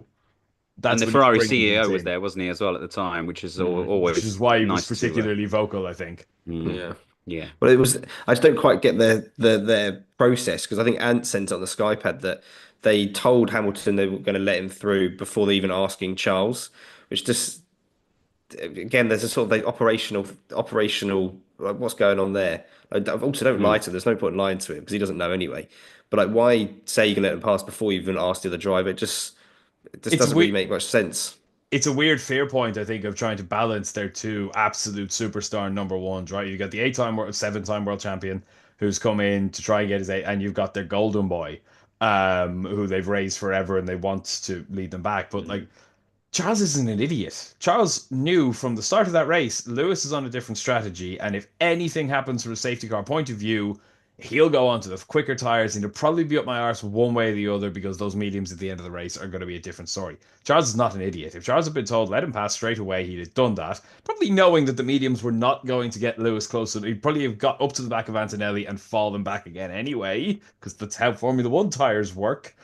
Speaker 1: And the Ferrari CEO was there, wasn't he, as well at the time, which is always
Speaker 3: which is why he
Speaker 1: nice
Speaker 3: was particularly vocal, I think.
Speaker 2: Yeah. Well, I just don't quite get their process, because I think Ant sent on the Skypad that they told Hamilton they were going to let him through before they even asking Charles, which just, again, there's a sort of operational like, what's going on there. Also, don't lie to him. There's no point in lying to him because he doesn't know anyway. But why say you can let him pass before you even ask the other driver? It just doesn't really make much sense.
Speaker 3: It's a weird fear point, I think, of trying to balance their two absolute superstar number ones, right? You got the 7-time world champion who's come in to try and get his 8, and you've got their golden boy, who they've raised forever and they want to lead them back. But Charles isn't an idiot. Charles knew from the start of that race, Lewis is on a different strategy, and if anything happens from a safety car point of view, he'll go on to the quicker tires, and he'll probably be up my arse one way or the other, because those mediums at the end of the race are going to be a different story. Charles is not an idiot. If Charles had been told, let him pass straight away, he'd have done that. Probably knowing that the mediums were not going to get Lewis closer. He'd probably have got up to the back of Antonelli and fallen back again anyway, because that's how Formula One tires work.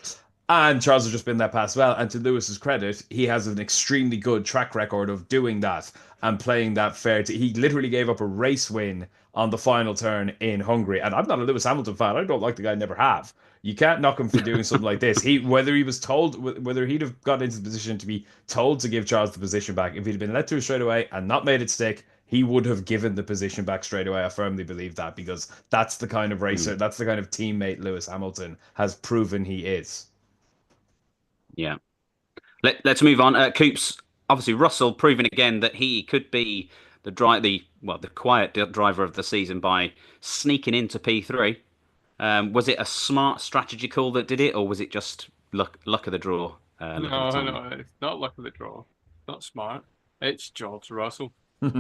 Speaker 3: And Charles has just been that pass well. And to Lewis's credit, he has an extremely good track record of doing that and playing that fair. He literally gave up a race win on the final turn in Hungary. And I'm not a Lewis Hamilton fan. I don't like the guy, never have. You can't knock him for doing something like this. Whether he'd have got into the position to be told to give Charles the position back, if he'd been let through straight away and not made it stick, he would have given the position back straight away. I firmly believe that, because that's the kind of racer, that's the kind of teammate Lewis Hamilton has proven he is.
Speaker 1: Yeah. Let's move on. Coops, obviously Russell proving again that he could be the quiet driver of the season by sneaking into P3. Was it a smart strategy call that did it, or was it just luck of the draw?
Speaker 4: No, it's not luck of the draw. Not smart. It's George Russell. As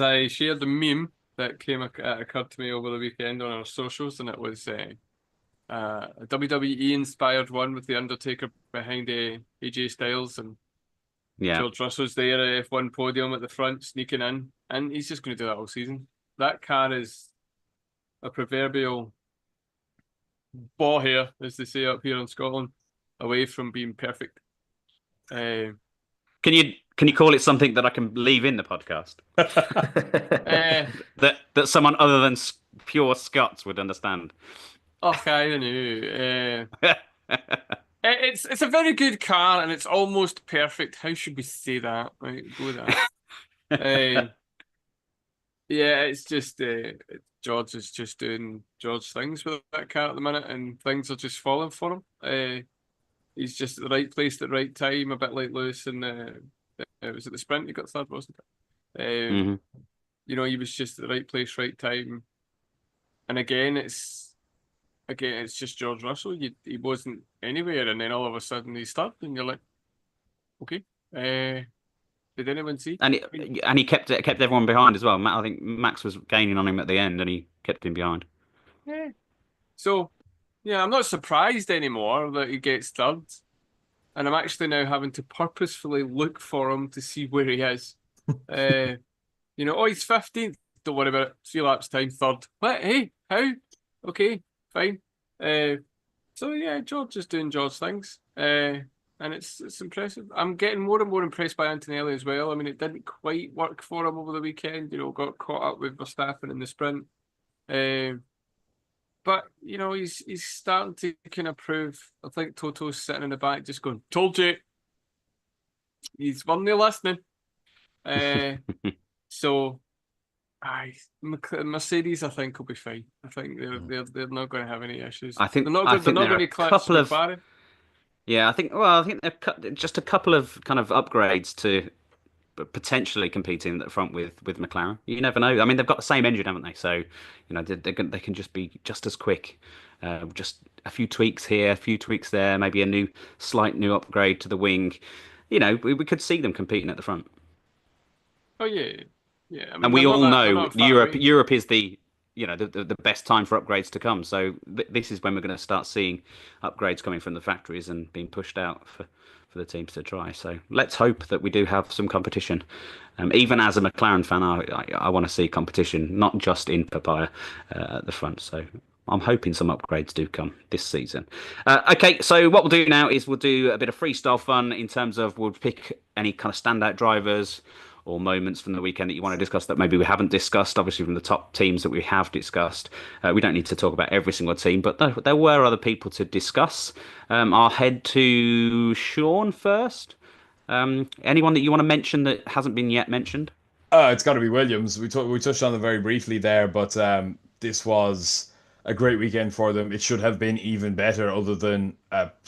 Speaker 4: I shared the meme that occurred to me over the weekend on our socials, and it was a WWE inspired one with the Undertaker behind AJ Styles, and
Speaker 1: Yeah.
Speaker 4: George Russell's there at F1 podium at the front, sneaking in, and he's just going to do that all season. That car is a proverbial ball hair, as they say up here in Scotland, away from being perfect.
Speaker 1: Can you call it something that I can leave in the podcast? that someone other than pure Scots would understand.
Speaker 4: Okay, I know. It's a very good car and it's almost perfect. How should we say that? Right, go with that. Yeah, it's just George is just doing George things with that car at the minute, and things are just falling for him. He's just at the right place at the right time, a bit like Lewis, and it was at the sprint he got third, wasn't it? You know, he was just at the right place, right time, and again, it's just George Russell. He wasn't anywhere, and then all of a sudden he's third, and you're like, okay. Did anyone see?
Speaker 1: And he kept everyone behind as well. I think Max was gaining on him at the end, and he kept him behind.
Speaker 4: Yeah. So, yeah, I'm not surprised anymore that he gets third, and I'm actually now having to purposefully look for him to see where he is. You know, oh, he's 15th. Don't worry about it. 3 laps time, third. What? Hey, how? Okay, fine. So yeah, George is doing George things. And it's impressive. I'm getting more and more impressed by Antonelli as well. I mean, it didn't quite work for him over the weekend. You know, got caught up with Verstappen in the sprint. But you know, he's starting to kind of prove. I think Toto's sitting in the back, just going, "Told you." He's one there listening. So, Mercedes, I think, will be fine. I think they're not going to have any issues.
Speaker 1: I think
Speaker 4: they're not going to clash with Barry.
Speaker 1: Yeah, I think they've just a couple of kind of upgrades to potentially competing at the front with McLaren. You never know. I mean, they've got the same engine, haven't they? So, you know, they can just be just as quick. Just a few tweaks here, a few tweaks there, maybe a slight new upgrade to the wing. You know, we could see them competing at the front.
Speaker 4: Oh yeah, yeah. I mean,
Speaker 1: and we all know Europe
Speaker 4: away.
Speaker 1: Europe is the best time for upgrades to come. So this is when we're going to start seeing upgrades coming from the factories and being pushed out for the teams to try. So let's hope that we do have some competition. Even as a McLaren fan, I want to see competition, not just in Papaya at the front. So I'm hoping some upgrades do come this season. Okay, so what we'll do now is we'll do a bit of freestyle fun in terms of we'll pick any kind of standout drivers or moments from the weekend that you want to discuss that maybe we haven't discussed, obviously from the top teams that we have discussed. We don't need to talk about every single team, but there were other people to discuss. I'll head to Seán first. Anyone that you want to mention that hasn't been yet mentioned?
Speaker 3: It's got to be Williams. We touched on it very briefly there, but this was a great weekend for them. It should have been even better, other than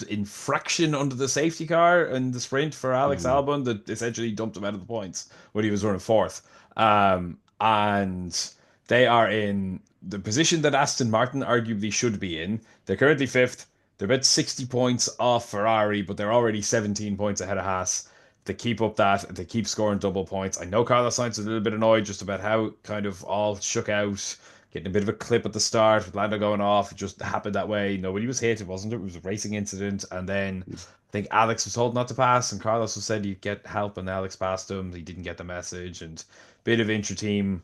Speaker 3: infraction under the safety car and the sprint for Alex Albon that essentially dumped him out of the points when he was running fourth. And they are in the position that Aston Martin arguably should be in. They're currently fifth. They're about 60 points off Ferrari, but they're already 17 points ahead of Haas. They keep up that, they keep scoring double points. I know Carlos Sainz is a little bit annoyed just about how it kind of all shook out, getting a bit of a clip at the start with Lando going off. It just happened that way. Nobody was hit, it wasn't it? It was a racing incident. And then I think Alex was told not to pass, and Carlos was said you get help, and Alex passed him. He didn't get the message, and bit of intra-team.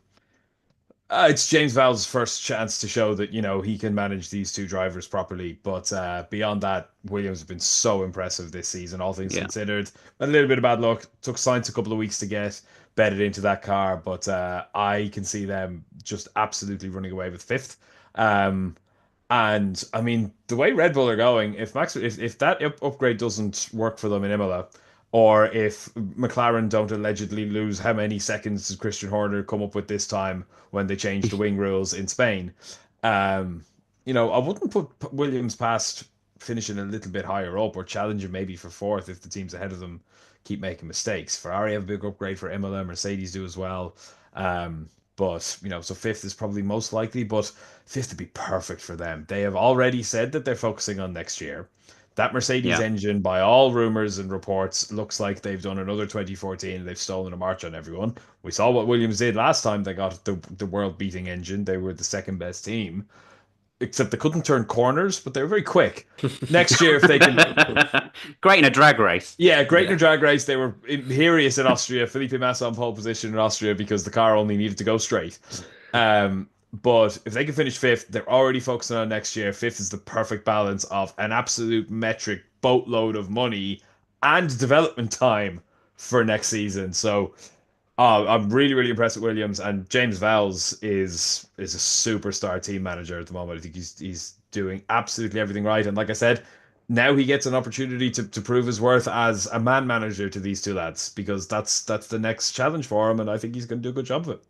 Speaker 3: It's James Vowles' first chance to show that, you know, he can manage these two drivers properly. But beyond that, Williams has been so impressive this season, all things considered. A little bit of bad luck. Took Sainz a couple of weeks to get bedded into that car, but I can see them just absolutely running away with fifth. And I mean, the way Red Bull are going, if that upgrade doesn't work for them in Imola, or if McLaren don't allegedly lose how many seconds does Christian Horner come up with this time when they change the wing rules in Spain, you know, I wouldn't put Williams past finishing a little bit higher up or challenging maybe for fourth if the teams ahead of them keep making mistakes. Ferrari have a big upgrade for Imola, Mercedes do as well. But, you know, so fifth is probably most likely, but fifth would be perfect for them. They have already said that they're focusing on next year. That Mercedes engine, by all rumors and reports, looks like they've done another 2014. They've stolen a march on everyone. We saw what Williams did last time they got the world-beating engine. They were the second best team, except they couldn't turn corners, but they were very quick. Next year, if they can...
Speaker 1: Great in a drag race.
Speaker 3: Yeah, great in a drag race. They were imperious in Austria. Felipe Massa on pole position in Austria because the car only needed to go straight. But if they can finish fifth, they're already focusing on next year. Fifth is the perfect balance of an absolute metric boatload of money and development time for next season. So I'm really, really impressed with Williams, and James Vowles is a superstar team manager at the moment. I think he's doing absolutely everything right. And like I said, now he gets an opportunity to prove his worth as a man manager to these two lads, because that's the next challenge for him, and I think he's going to do a good job of it.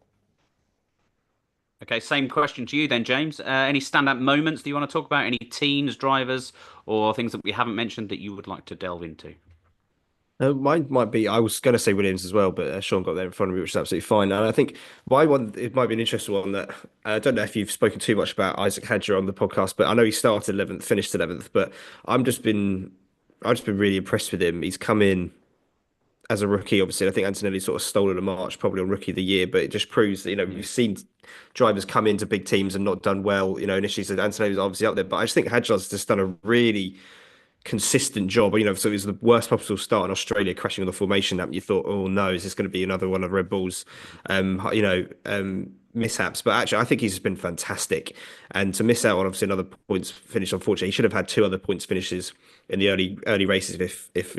Speaker 1: Okay, same question to you then, James. Any standout moments that you want to talk about? Any teams, drivers, or things that we haven't mentioned that you would like to delve into?
Speaker 2: Mine might be, I was going to say Williams as well, but Seán got there in front of me, which is absolutely fine. And I think my one, it might be an interesting one that I don't know if you've spoken too much about Isaac Hadjar on the podcast, but I know he started 11th, finished 11th, but I've just been really impressed with him. He's come in as a rookie, obviously. I think Antonelli sort of stole a march probably on Rookie of the Year, but it just proves that, we've seen drivers come into big teams and not done well, initially. So Antonelli was obviously up there, but I just think Hadjar's just done a really consistent job. So it was the worst possible start in Australia, crashing on the formation lap. You thought, oh no, is this going to be another one of Red Bull's, mishaps? But actually, I think he's been fantastic. And to miss out on obviously another points finish, unfortunately, he should have had two other points finishes in the early races if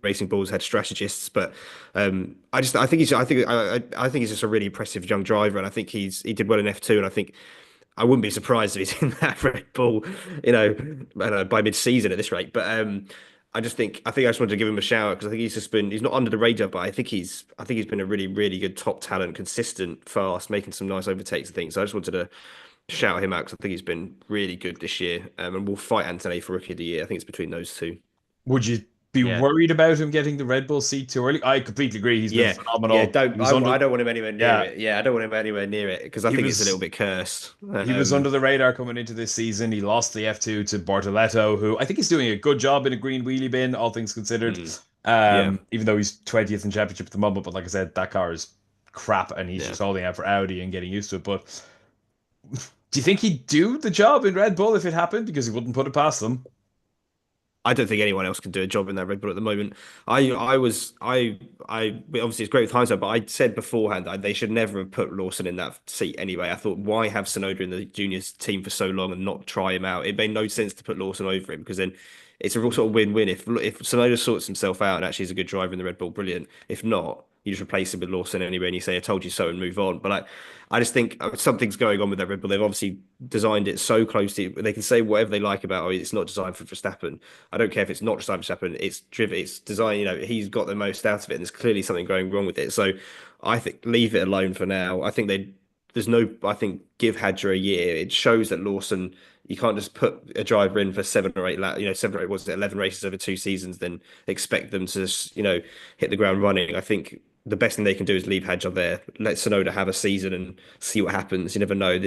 Speaker 2: Racing Bulls had strategists. But I think he's just a really impressive young driver, and I think he did well in F2, and I think I wouldn't be surprised if he's in that Red Bull, I don't know, by mid-season at this rate. But I just wanted to give him a shout out because I think he's not under the radar, but I think he's been a really, really good top talent, consistent, fast, making some nice overtakes and things. So I just wanted to shout him out because I think he's been really good this year, and we'll fight Antonelli for Rookie of the Year. I think it's between those two.
Speaker 3: Would you be worried about him getting the Red Bull seat too early? I completely agree. He's been phenomenal.
Speaker 2: Yeah, I don't want him anywhere near it. Yeah, I don't want him anywhere near it because I think it's a little bit cursed.
Speaker 3: He was under the radar coming into this season. He lost the F2 to Bortoleto, who I think he's doing a good job in a green wheelie bin, all things considered. Even though he's 20th in championship at the moment, but like I said, that car is crap, and he's just holding out for Audi and getting used to it. But do you think he'd do the job in Red Bull if it happened? Because he wouldn't put it past them.
Speaker 2: I don't think anyone else can do a job in that Red Bull at the moment. Obviously it's great with hindsight, but I said beforehand they should never have put Lawson in that seat anyway. I thought, why have Tsunoda in the juniors team for so long and not try him out? It made no sense to put Lawson over him because then it's a real sort of win-win. If Tsunoda sorts himself out and actually is a good driver in the Red Bull, brilliant. If not, you just replace him with Lawson anyway and you say, I told you so, and move on. But I just think something's going on with that Red Bull. They've obviously designed it so closely. They can say whatever they like about it's not designed for Verstappen. I don't care if it's not designed for Verstappen. It's driven. It's designed. He's got the most out of it, and there's clearly something going wrong with it. So I think leave it alone for now. I think give Hadjar a year. It shows that Lawson. You can't just put a driver in for 7 or 8 11 races over 2 seasons, then expect them to hit the ground running. I think the best thing they can do is leave Hadjar there, let Tsunoda have a season and see what happens. You never know.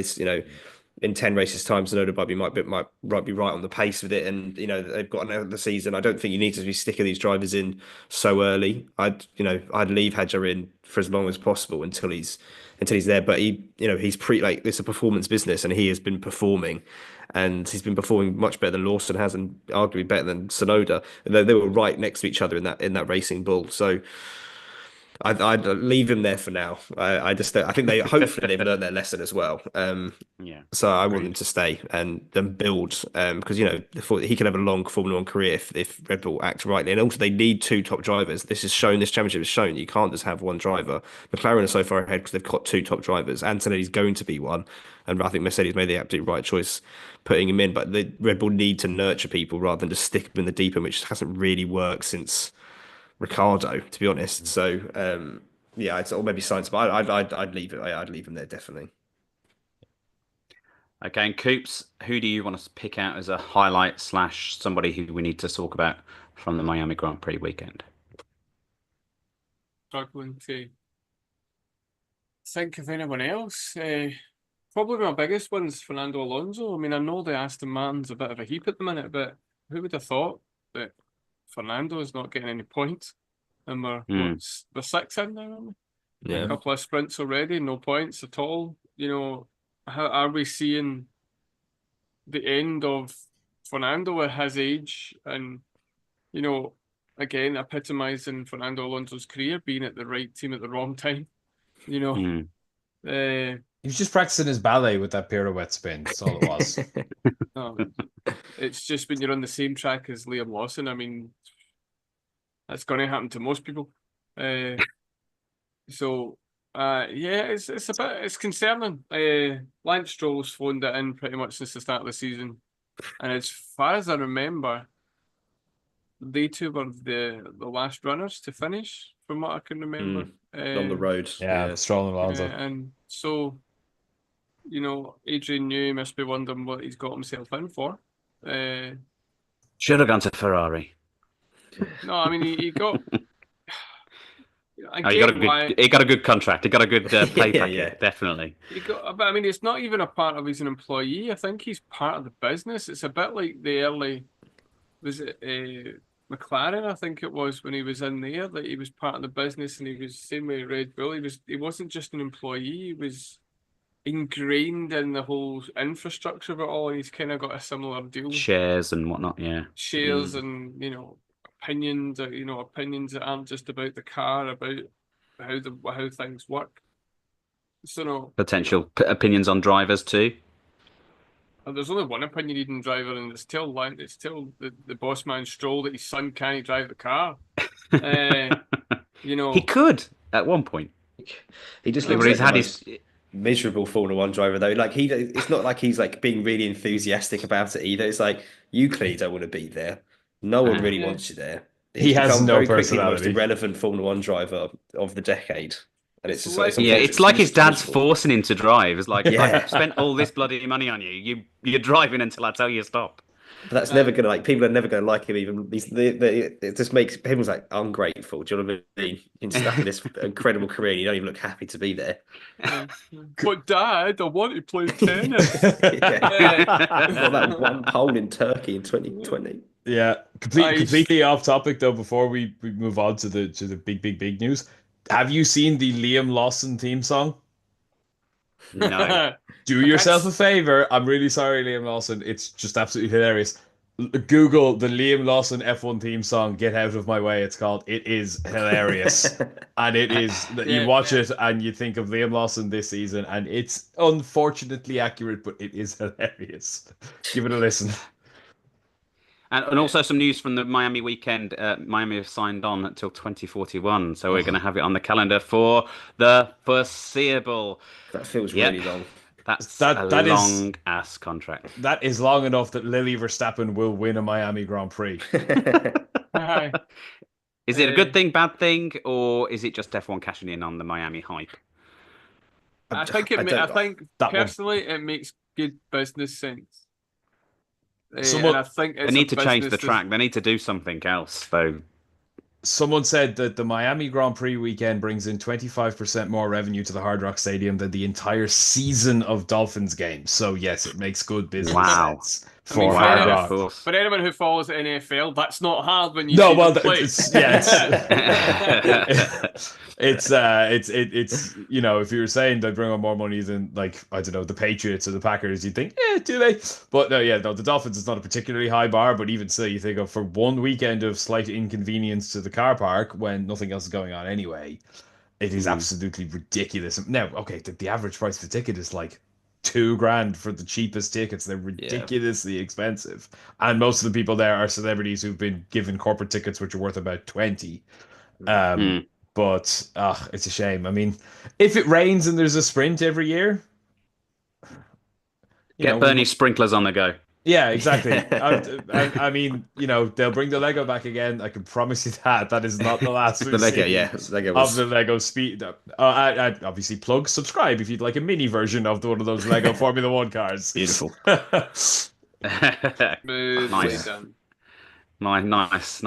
Speaker 2: In 10 races time, Tsunoda might be right on the pace with it, and they've got another season. I don't think you need to be sticking these drivers in so early. I'd leave Hadjar in for as long as possible until he's there. But he's it's a performance business, and he has been performing. And he's been performing much better than Lawson has, and arguably better than Tsunoda. And they were right next to each other in that Racing Bull. So I'd leave him there for now. I think they hopefully they've learned their lesson as well. So I want them to stay and then build because he can have a long Formula One career if Red Bull act rightly. And also they need 2 top drivers. This championship has shown you can't just have one driver. McLaren are so far ahead because they've got 2 top drivers. Antonelli's going to be one, and I think Mercedes made the absolute right choice putting him in. But the Red Bull need to nurture people rather than just stick them in the deep end, which hasn't really worked since Ricardo, to be honest. So it's or maybe science, but I'd leave it. I'd leave him there definitely.
Speaker 1: Okay, and Coops, who do you want to pick out as a highlight / somebody who we need to talk about from the Miami Grand Prix weekend?
Speaker 4: Struggling to think of anyone else. Probably my biggest one's Fernando Alonso. I mean, I know the Aston Martin's a bit of a heap at the minute, but who would have thought that Fernando is not getting any points, and we're
Speaker 1: Mm.
Speaker 4: we're 6 in now, aren't we?
Speaker 2: Yeah.
Speaker 4: A couple of sprints already, no points at all. You know, how are we seeing the end of Fernando at his age? And, you know, again, epitomising Fernando Alonso's career, being at the right team at the wrong time. You know,
Speaker 1: Mm.
Speaker 3: He was just practicing his ballet with that pirouette spin. That's all it was.
Speaker 4: no, it's just when you're on the same track as Liam Lawson. I mean, that's going to happen to most people. Yeah, it's concerning. Lance Stroll's phoned it in pretty much since the start of the season, and as far as I remember, they two were the last runners to finish, from what I can remember.
Speaker 2: On the road.
Speaker 3: Yeah, Stroll and Alonso.
Speaker 4: And so, you know, Adrian Newey must be wondering what he's got himself in for.
Speaker 1: Should have gone to Ferrari.
Speaker 4: No, I mean he got.
Speaker 1: He got a good contract. He got a good pay packet, definitely.
Speaker 4: But I mean, it's not even a part of he's an employee. I think he's part of the business. It's a bit like the early, was it McLaren? I think it was when he was in there that he was part of the business, and he was same way Red Bull. He wasn't just an employee. He was ingrained in the whole infrastructure of it all, and he's kind of got a similar deal.
Speaker 1: Shares and whatnot, yeah.
Speaker 4: Shares and opinions, opinions that aren't just about the car, about how things work. So no
Speaker 1: potential opinions on drivers too.
Speaker 4: There's only one opinionating driver, and it's still the boss man Stroll that his son can't drive the car.
Speaker 1: He could at one point.
Speaker 2: He just looks like the most miserable Formula One driver though. Like it's not like he's like being really enthusiastic about it either. It's like you clearly don't want to be there. No one really wants you there.
Speaker 3: He has no
Speaker 2: very
Speaker 3: personality.
Speaker 2: Quickly the most irrelevant Formula One driver of the decade. And it's
Speaker 1: it's like his dad's forcing him to drive. It's like, I've spent all this bloody money on you. You're driving until I tell you stop.
Speaker 2: But that's never gonna people are never gonna like him. Even it just makes people like ungrateful. Do you know what I mean? You're stuck in this incredible career. And you don't even look happy to be there.
Speaker 4: But Dad, I want to play tennis.
Speaker 2: Got that one pole in Turkey in 2020.
Speaker 3: Yeah, completely off topic though. Before we move on to the big news, have you seen the Liam Lawson theme song?
Speaker 1: No.
Speaker 3: Do yourself a favor. I'm really sorry, Liam Lawson. It's just absolutely hilarious. Google the Liam Lawson F1 theme song. Get out of my way. It's called. It is hilarious, and it is. You watch it and you think of Liam Lawson this season, and it's unfortunately accurate, but it is hilarious. Give it a listen.
Speaker 1: And also some news from the Miami weekend. Miami have signed on until 2041, so we're going to have it on the calendar for the foreseeable.
Speaker 2: That feels really long.
Speaker 1: That's a long-ass contract.
Speaker 3: That is long enough that Lily Verstappen will win a Miami Grand Prix.
Speaker 1: Is it a good thing, bad thing, or is it just F1 cashing in on the Miami hype?
Speaker 4: I think personally it makes good business sense. And I think
Speaker 1: they need to change the track. They need to do something else, though.
Speaker 3: Someone said that the Miami Grand Prix weekend brings in 25% more revenue to the Hard Rock Stadium than the entire season of Dolphins games. So yes, it makes good business sense for Hard Rock.
Speaker 4: For anyone who follows the NFL, that's not hard when you see them play.
Speaker 3: It's if you were saying they bring on more money than the Patriots or the Packers, you'd think, do they? But no, the Dolphins is not a particularly high bar, but even still, you think of for one weekend of slight inconvenience to the car park when nothing else is going on anyway, it is absolutely ridiculous. Now, okay, the average price of the ticket is like $2,000 for the cheapest tickets. They're ridiculously expensive, and most of the people there are celebrities who've been given corporate tickets which are worth about 20. But it's a shame. I mean, if it rains and there's a sprint every year,
Speaker 1: get Bernie sprinklers on the go.
Speaker 3: Yeah, exactly. I mean, they'll bring the Lego back again. I can promise you that. That is not the last
Speaker 2: the Lego
Speaker 3: of the Lego speed. I'd obviously subscribe if you'd like a mini version of one of those Lego Formula One cars.
Speaker 2: Beautiful.
Speaker 1: Nice. Nice.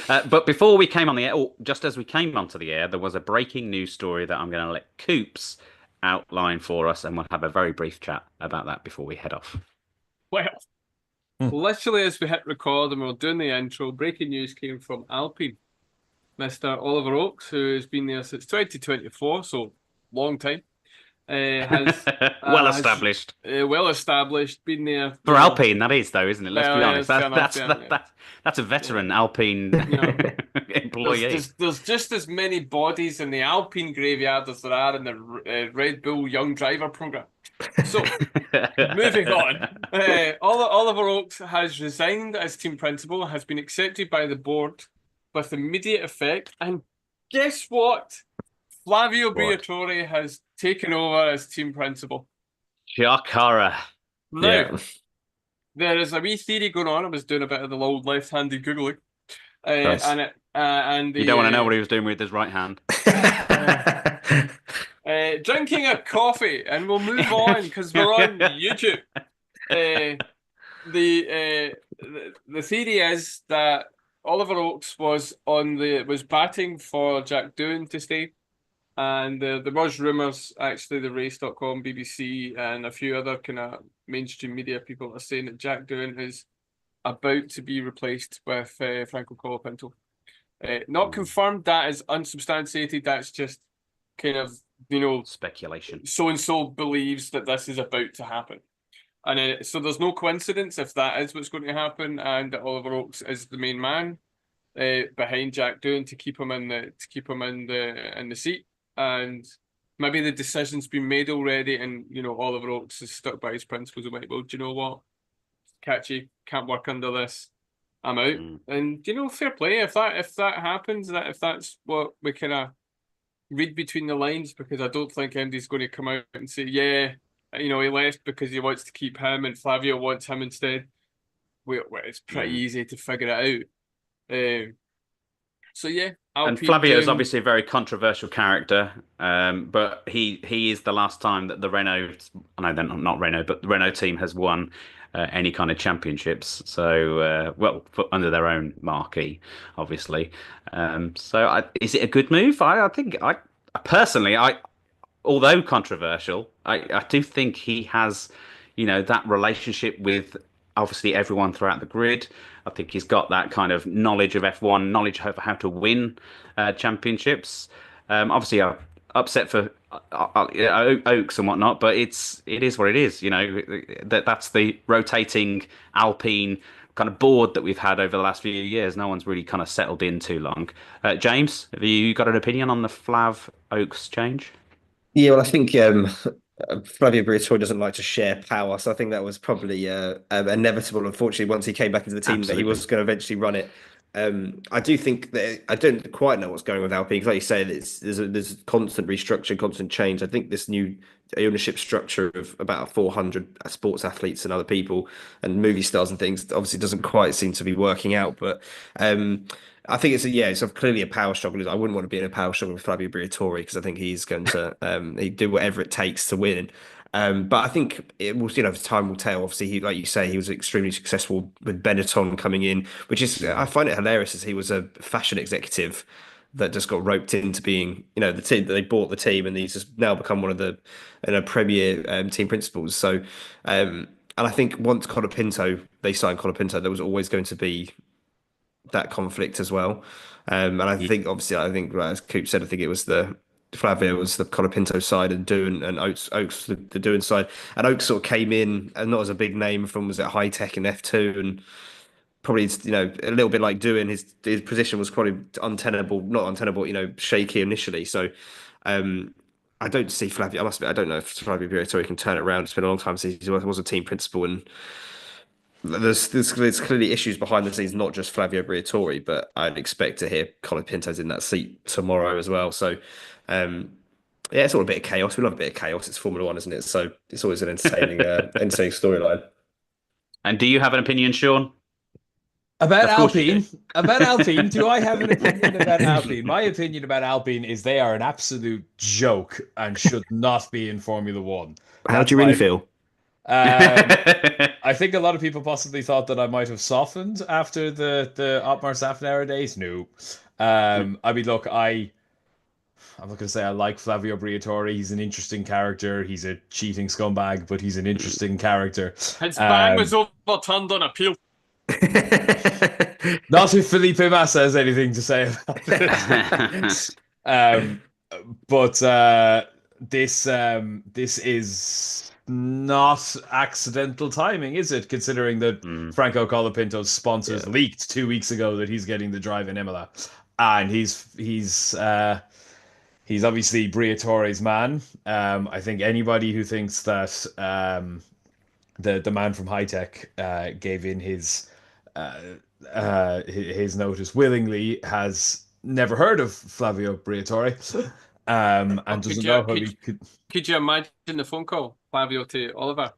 Speaker 1: But before we came on the air, or just as we came onto the air, there was a breaking news story that I'm going to let Coops outline for us, and we'll have a very brief chat about that before we head off.
Speaker 4: Well, Literally as we hit record and we were doing the intro, breaking news came from Alpine. Mr. Oliver Oakes, who has been there since 2024, so long time, has
Speaker 1: Well established.
Speaker 4: well established, been there,
Speaker 1: For Alpine, that is though, isn't it? Let's
Speaker 4: Well,
Speaker 1: be
Speaker 4: yeah,
Speaker 1: honest.
Speaker 4: it's fair enough,
Speaker 1: That's a veteran Alpine employee.
Speaker 4: There's just as many bodies in the Alpine graveyard as there are in the Red Bull Young Driver program. So, moving on, Oliver Oakes has resigned as team principal, has been accepted by the board with immediate effect, and guess what? Flavio Briatore has taken over as team principal.
Speaker 1: Chakara.
Speaker 4: Now, there is a wee theory going on. I was doing a bit of the old left-handed googling, and
Speaker 1: you don't want to know what he was doing with his right hand.
Speaker 4: Drinking a coffee, and we'll move on because we're on YouTube. The theory is that Oliver Oakes was batting for Jack Doohan to stay, and there was rumours, actually, the Race.com, BBC, and a few other kind of mainstream media people are saying that Jack Doohan is about to be replaced with Franco Colapinto. Not confirmed. That is unsubstantiated. That's just kind of,
Speaker 1: speculation.
Speaker 4: So and so believes that this is about to happen, and so there's no coincidence if that is what's going to happen, and that Oliver Oakes is the main man behind Jack Doohan to keep him in the seat, and maybe the decision's been made already, and Oliver Oakes is stuck by his principles and went, well, do you know what? Catchy, can't work under this. I'm out. And fair play if that happens, if that's what we kind of read between the lines, because I don't think Andy's going to come out and say, yeah, he left because he wants to keep him and Flavio wants him instead. It's pretty easy to figure it out. So yeah,
Speaker 1: and Flavio is obviously a very controversial character, but he is the last time that the Renault team has won any kind of championships. So under their own marquee, obviously. Is it a good move? I think I personally, although controversial, I do think he has, that relationship with obviously everyone throughout the grid. I think he's got that kind of knowledge of F1, knowledge of how to win championships. Obviously, I'm upset for Oakes and whatnot, but it is what it is. That's the rotating Alpine kind of board that we've had over the last few years. No one's really kind of settled in too long. James, have you got an opinion on the Flav Oakes change?
Speaker 2: Yeah, well, I think Flavio Briatore doesn't like to share power, so I think that was probably inevitable. Unfortunately, once he came back into the team, that he was going to eventually run it. I do think that I don't quite know what's going on with Alpine, because like you say, there's constant restructure, constant change. I think this new ownership structure of about 400 sports athletes and other people and movie stars and things obviously doesn't quite seem to be working out. But I think it's clearly a power struggle. I wouldn't want to be in a power struggle with Flavio Briatore, because I think he's going to he'd do whatever it takes to win. But I think it will, time will tell. Obviously, like you say, he was extremely successful with Benetton coming in, which is, I find it hilarious, as he was a fashion executive that just got roped into being, the team that they bought the team, and he's just now become one of the premier team principals. So, and I think once they signed Colapinto, there was always going to be that conflict as well. And I think, obviously, as Coops said, I think it was Flavio was the Colapinto side, and Doohan and Oakes the Doohan side. And Oakes sort of came in, and not as a big name, from was it High Tech and F2, and probably a little bit like Doohan, his position was probably not untenable, shaky initially. So I don't see Flavio. I don't know if Flavio Briatore can turn it around. It's been a long time since he was a team principal, and there's clearly issues behind the scenes, not just Flavio Briatore, but I'd expect to hear Colapinto's in that seat tomorrow as well. So, it's all a bit of chaos. We love a bit of chaos. It's Formula One, isn't it? So it's always an entertaining storyline.
Speaker 1: And do you have an opinion, Seán?
Speaker 3: About Alpine? About Alpine? Do I have an opinion about Alpine? My opinion about Alpine is they are an absolute joke and should not be in Formula One.
Speaker 2: How do you really feel?
Speaker 3: I think a lot of people possibly thought that I might have softened after the Otmar Szafnauer days. No. I mean, look, I'm not going to say I like Flavio Briatore. He's an interesting character. He's a cheating scumbag, but he's an interesting character.
Speaker 4: His ban was overturned on appeal.
Speaker 3: Not if Felipe Massa has anything to say about it. But this is not accidental timing, is it? Considering that Franco Colapinto's sponsors leaked 2 weeks ago that he's getting the drive in Imola, and he's obviously Briatore's man. I think anybody who thinks that the man from High Tech gave in his notice willingly has never heard of Flavio Briatore, and doesn't know how he could.
Speaker 4: Could you imagine the phone call, Flavio to Oliver?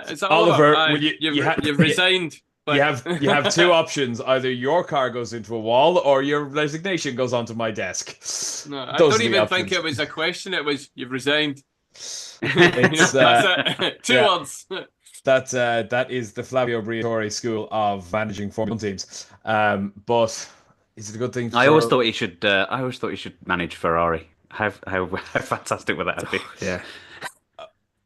Speaker 4: Is that
Speaker 3: Oliver?
Speaker 4: You've resigned.
Speaker 3: You have two options: either your car goes into a wall, or your resignation goes onto my desk.
Speaker 4: No, I don't even think it was a question. It was you've resigned.
Speaker 3: It's,
Speaker 4: that's it. Two words.
Speaker 3: That is the Flavio Briatore school of managing Formula 1 teams. But is it a good thing?
Speaker 1: I always thought he should. I always thought he should manage Ferrari. How fantastic would that be?
Speaker 2: Yeah.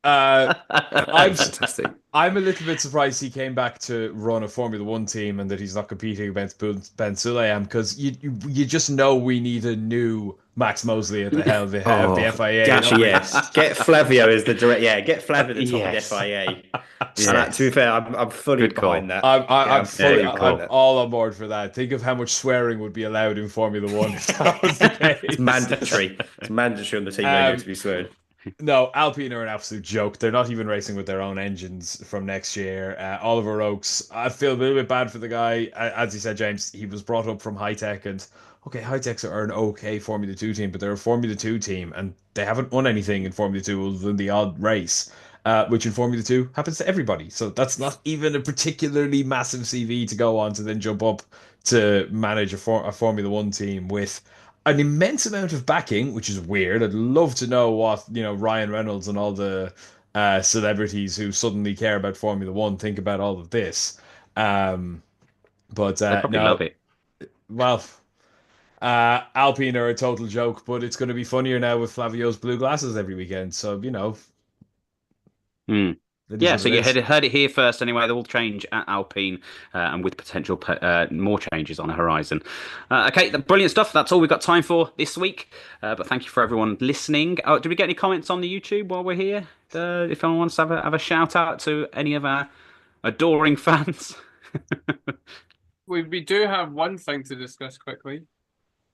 Speaker 3: Fantastic. I'm a little bit surprised he came back to run a Formula 1 team and that he's not competing against Ben Sulayem, because you just know we need a new Max Mosley at the helm of the FIA.
Speaker 2: Get Flavio as the direct. Yeah, get Flavio at the top of the FIA. And to be fair, I'm fully behind that.
Speaker 3: I'm all on board for that. Think of how much swearing would be allowed in Formula 1 if that was the case.
Speaker 2: It's mandatory. It's mandatory on the team radio to be swearing.
Speaker 3: No, Alpine are an absolute joke. They're not even racing with their own engines from next year. Oliver Oakes, I feel a little bit bad for the guy. As you said, James, he was brought up from High Tech, and High Techs are an okay Formula 2 team, but they're a Formula 2 team, and they haven't won anything in Formula 2 other than the odd race, which in Formula 2 happens to everybody. So that's not even a particularly massive CV to go on to then jump up to manage a Formula 1 team with an immense amount of backing, which is weird. I'd love to know what Ryan Reynolds and all the celebrities who suddenly care about Formula 1 think about all of this. But
Speaker 1: they probably love it.
Speaker 3: Well, Alpine are a total joke, but it's going to be funnier now with Flavio's blue glasses every weekend. So
Speaker 1: Yeah, so you heard it here first anyway. They will change at Alpine and with potential more changes on the horizon. Okay, brilliant stuff. That's all we've got time for this week. But thank you for everyone listening. Did we get any comments on the YouTube while we're here? If anyone wants to have a shout out to any of our adoring fans.
Speaker 4: We do have one thing to discuss quickly.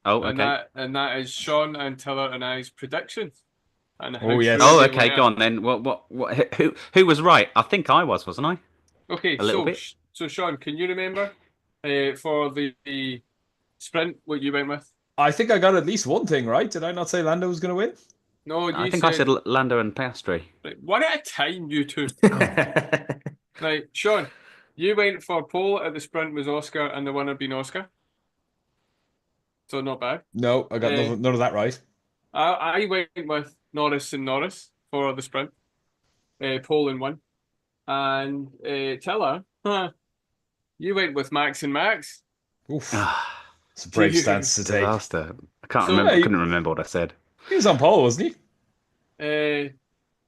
Speaker 1: Oh, okay.
Speaker 4: And that is Sean and Tiller and I's predictions.
Speaker 3: Yes.
Speaker 1: Oh, okay. Go on then. What? Who was right? I think I was, wasn't I?
Speaker 4: Okay, so Sean, can you remember for the sprint what you went with?
Speaker 3: I think I got at least one thing right. Did I not say Lando was going to win?
Speaker 4: No,
Speaker 1: I think I said Lando and Piastri.
Speaker 4: Right, one at a time, you two. Right, Sean, you went for pole at the sprint was Oscar, and the winner being Oscar. So not bad.
Speaker 3: No, I got none of that right.
Speaker 4: I went with Norris and Norris for the sprint, pole and one, and Tiller, you went with Max and Max.
Speaker 3: Oof, it's a brave stance to take.
Speaker 1: Disaster. I can't remember. I couldn't remember what I said.
Speaker 3: He was on pole, wasn't
Speaker 4: he?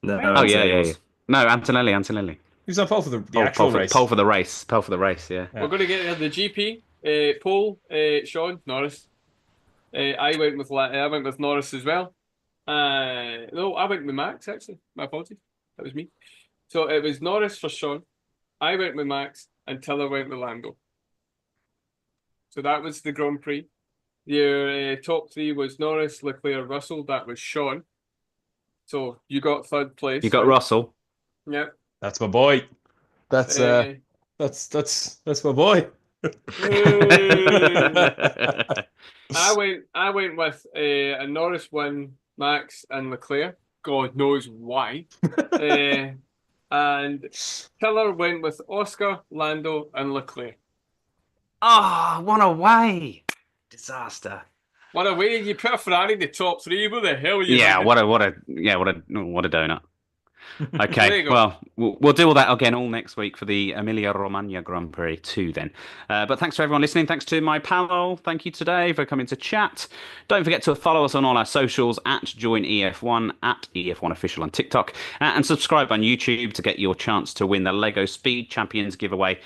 Speaker 2: No.
Speaker 1: Oh yeah. No, Antonelli.
Speaker 3: He was on pole for the actual race.
Speaker 1: Pole for the race. Yeah.
Speaker 4: We're going to get the GP. Pole, Sean Norris. I went with Norris as well. No, I went with Max, actually. My apologies. That was me. So it was Norris for Sean. I went with Max, and Tiller went with Lando. So that was the Grand Prix. Your top three was Norris, Leclerc, Russell. That was Sean. So you got third place.
Speaker 1: You got Russell.
Speaker 4: Yep.
Speaker 3: That's my boy. That's my boy.
Speaker 4: I went with a Norris win, Max and Leclerc. God knows why. And Tiller went with Oscar, Lando, and Leclerc.
Speaker 1: One away. Disaster.
Speaker 4: What a way you put a Ferrari in the top three. What the hell are you?
Speaker 1: Yeah, what a donut.
Speaker 4: There
Speaker 1: Okay,
Speaker 4: you go.
Speaker 1: well, we'll do all that again all next week for the Emilia-Romagna Grand Prix 2 then. But thanks for everyone listening. Thanks to my panel. Thank you today for coming to chat. Don't forget to follow us on all our socials at JoinEF1, at EF1 Official on TikTok, and subscribe on YouTube to get your chance to win the Lego Speed Champions giveaway.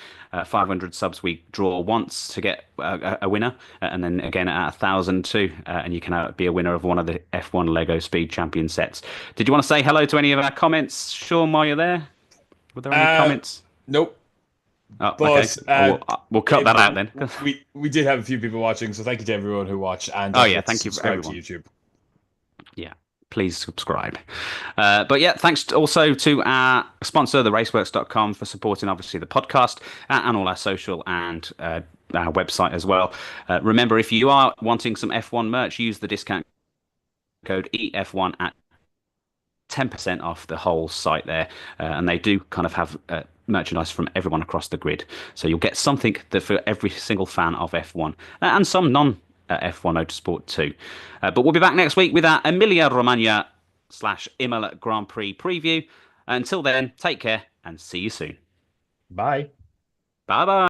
Speaker 1: 500 subs we draw once to get a winner, and then again at 1,000 too, and you can be a winner of one of the F1 Lego Speed Champion sets. Did you want to say hello to any of our comments, Sean, while you're there? Were there any comments?
Speaker 3: Nope.
Speaker 1: Oh,
Speaker 3: But
Speaker 1: okay. We'll cut that out then.
Speaker 3: We did have a few people watching, so thank you to everyone who watched. And
Speaker 1: thank you for
Speaker 3: subscribe to
Speaker 1: everyone.
Speaker 3: YouTube.
Speaker 1: Yeah, please subscribe. But yeah, thanks also to our sponsor, theraceworks.com, for supporting obviously the podcast and all our social and our website as well. Remember, if you are wanting some F1 merch, use the discount code EF1 at 10% off the whole site there, and they do kind of have merchandise from everyone across the grid, so you'll get something that for every single fan of F1 and some non F1 Motorsport too. But we'll be back next week with our Emilia-Romagna / Imola Grand Prix preview. Until then, take care and see you soon.
Speaker 3: Bye.
Speaker 1: Bye bye.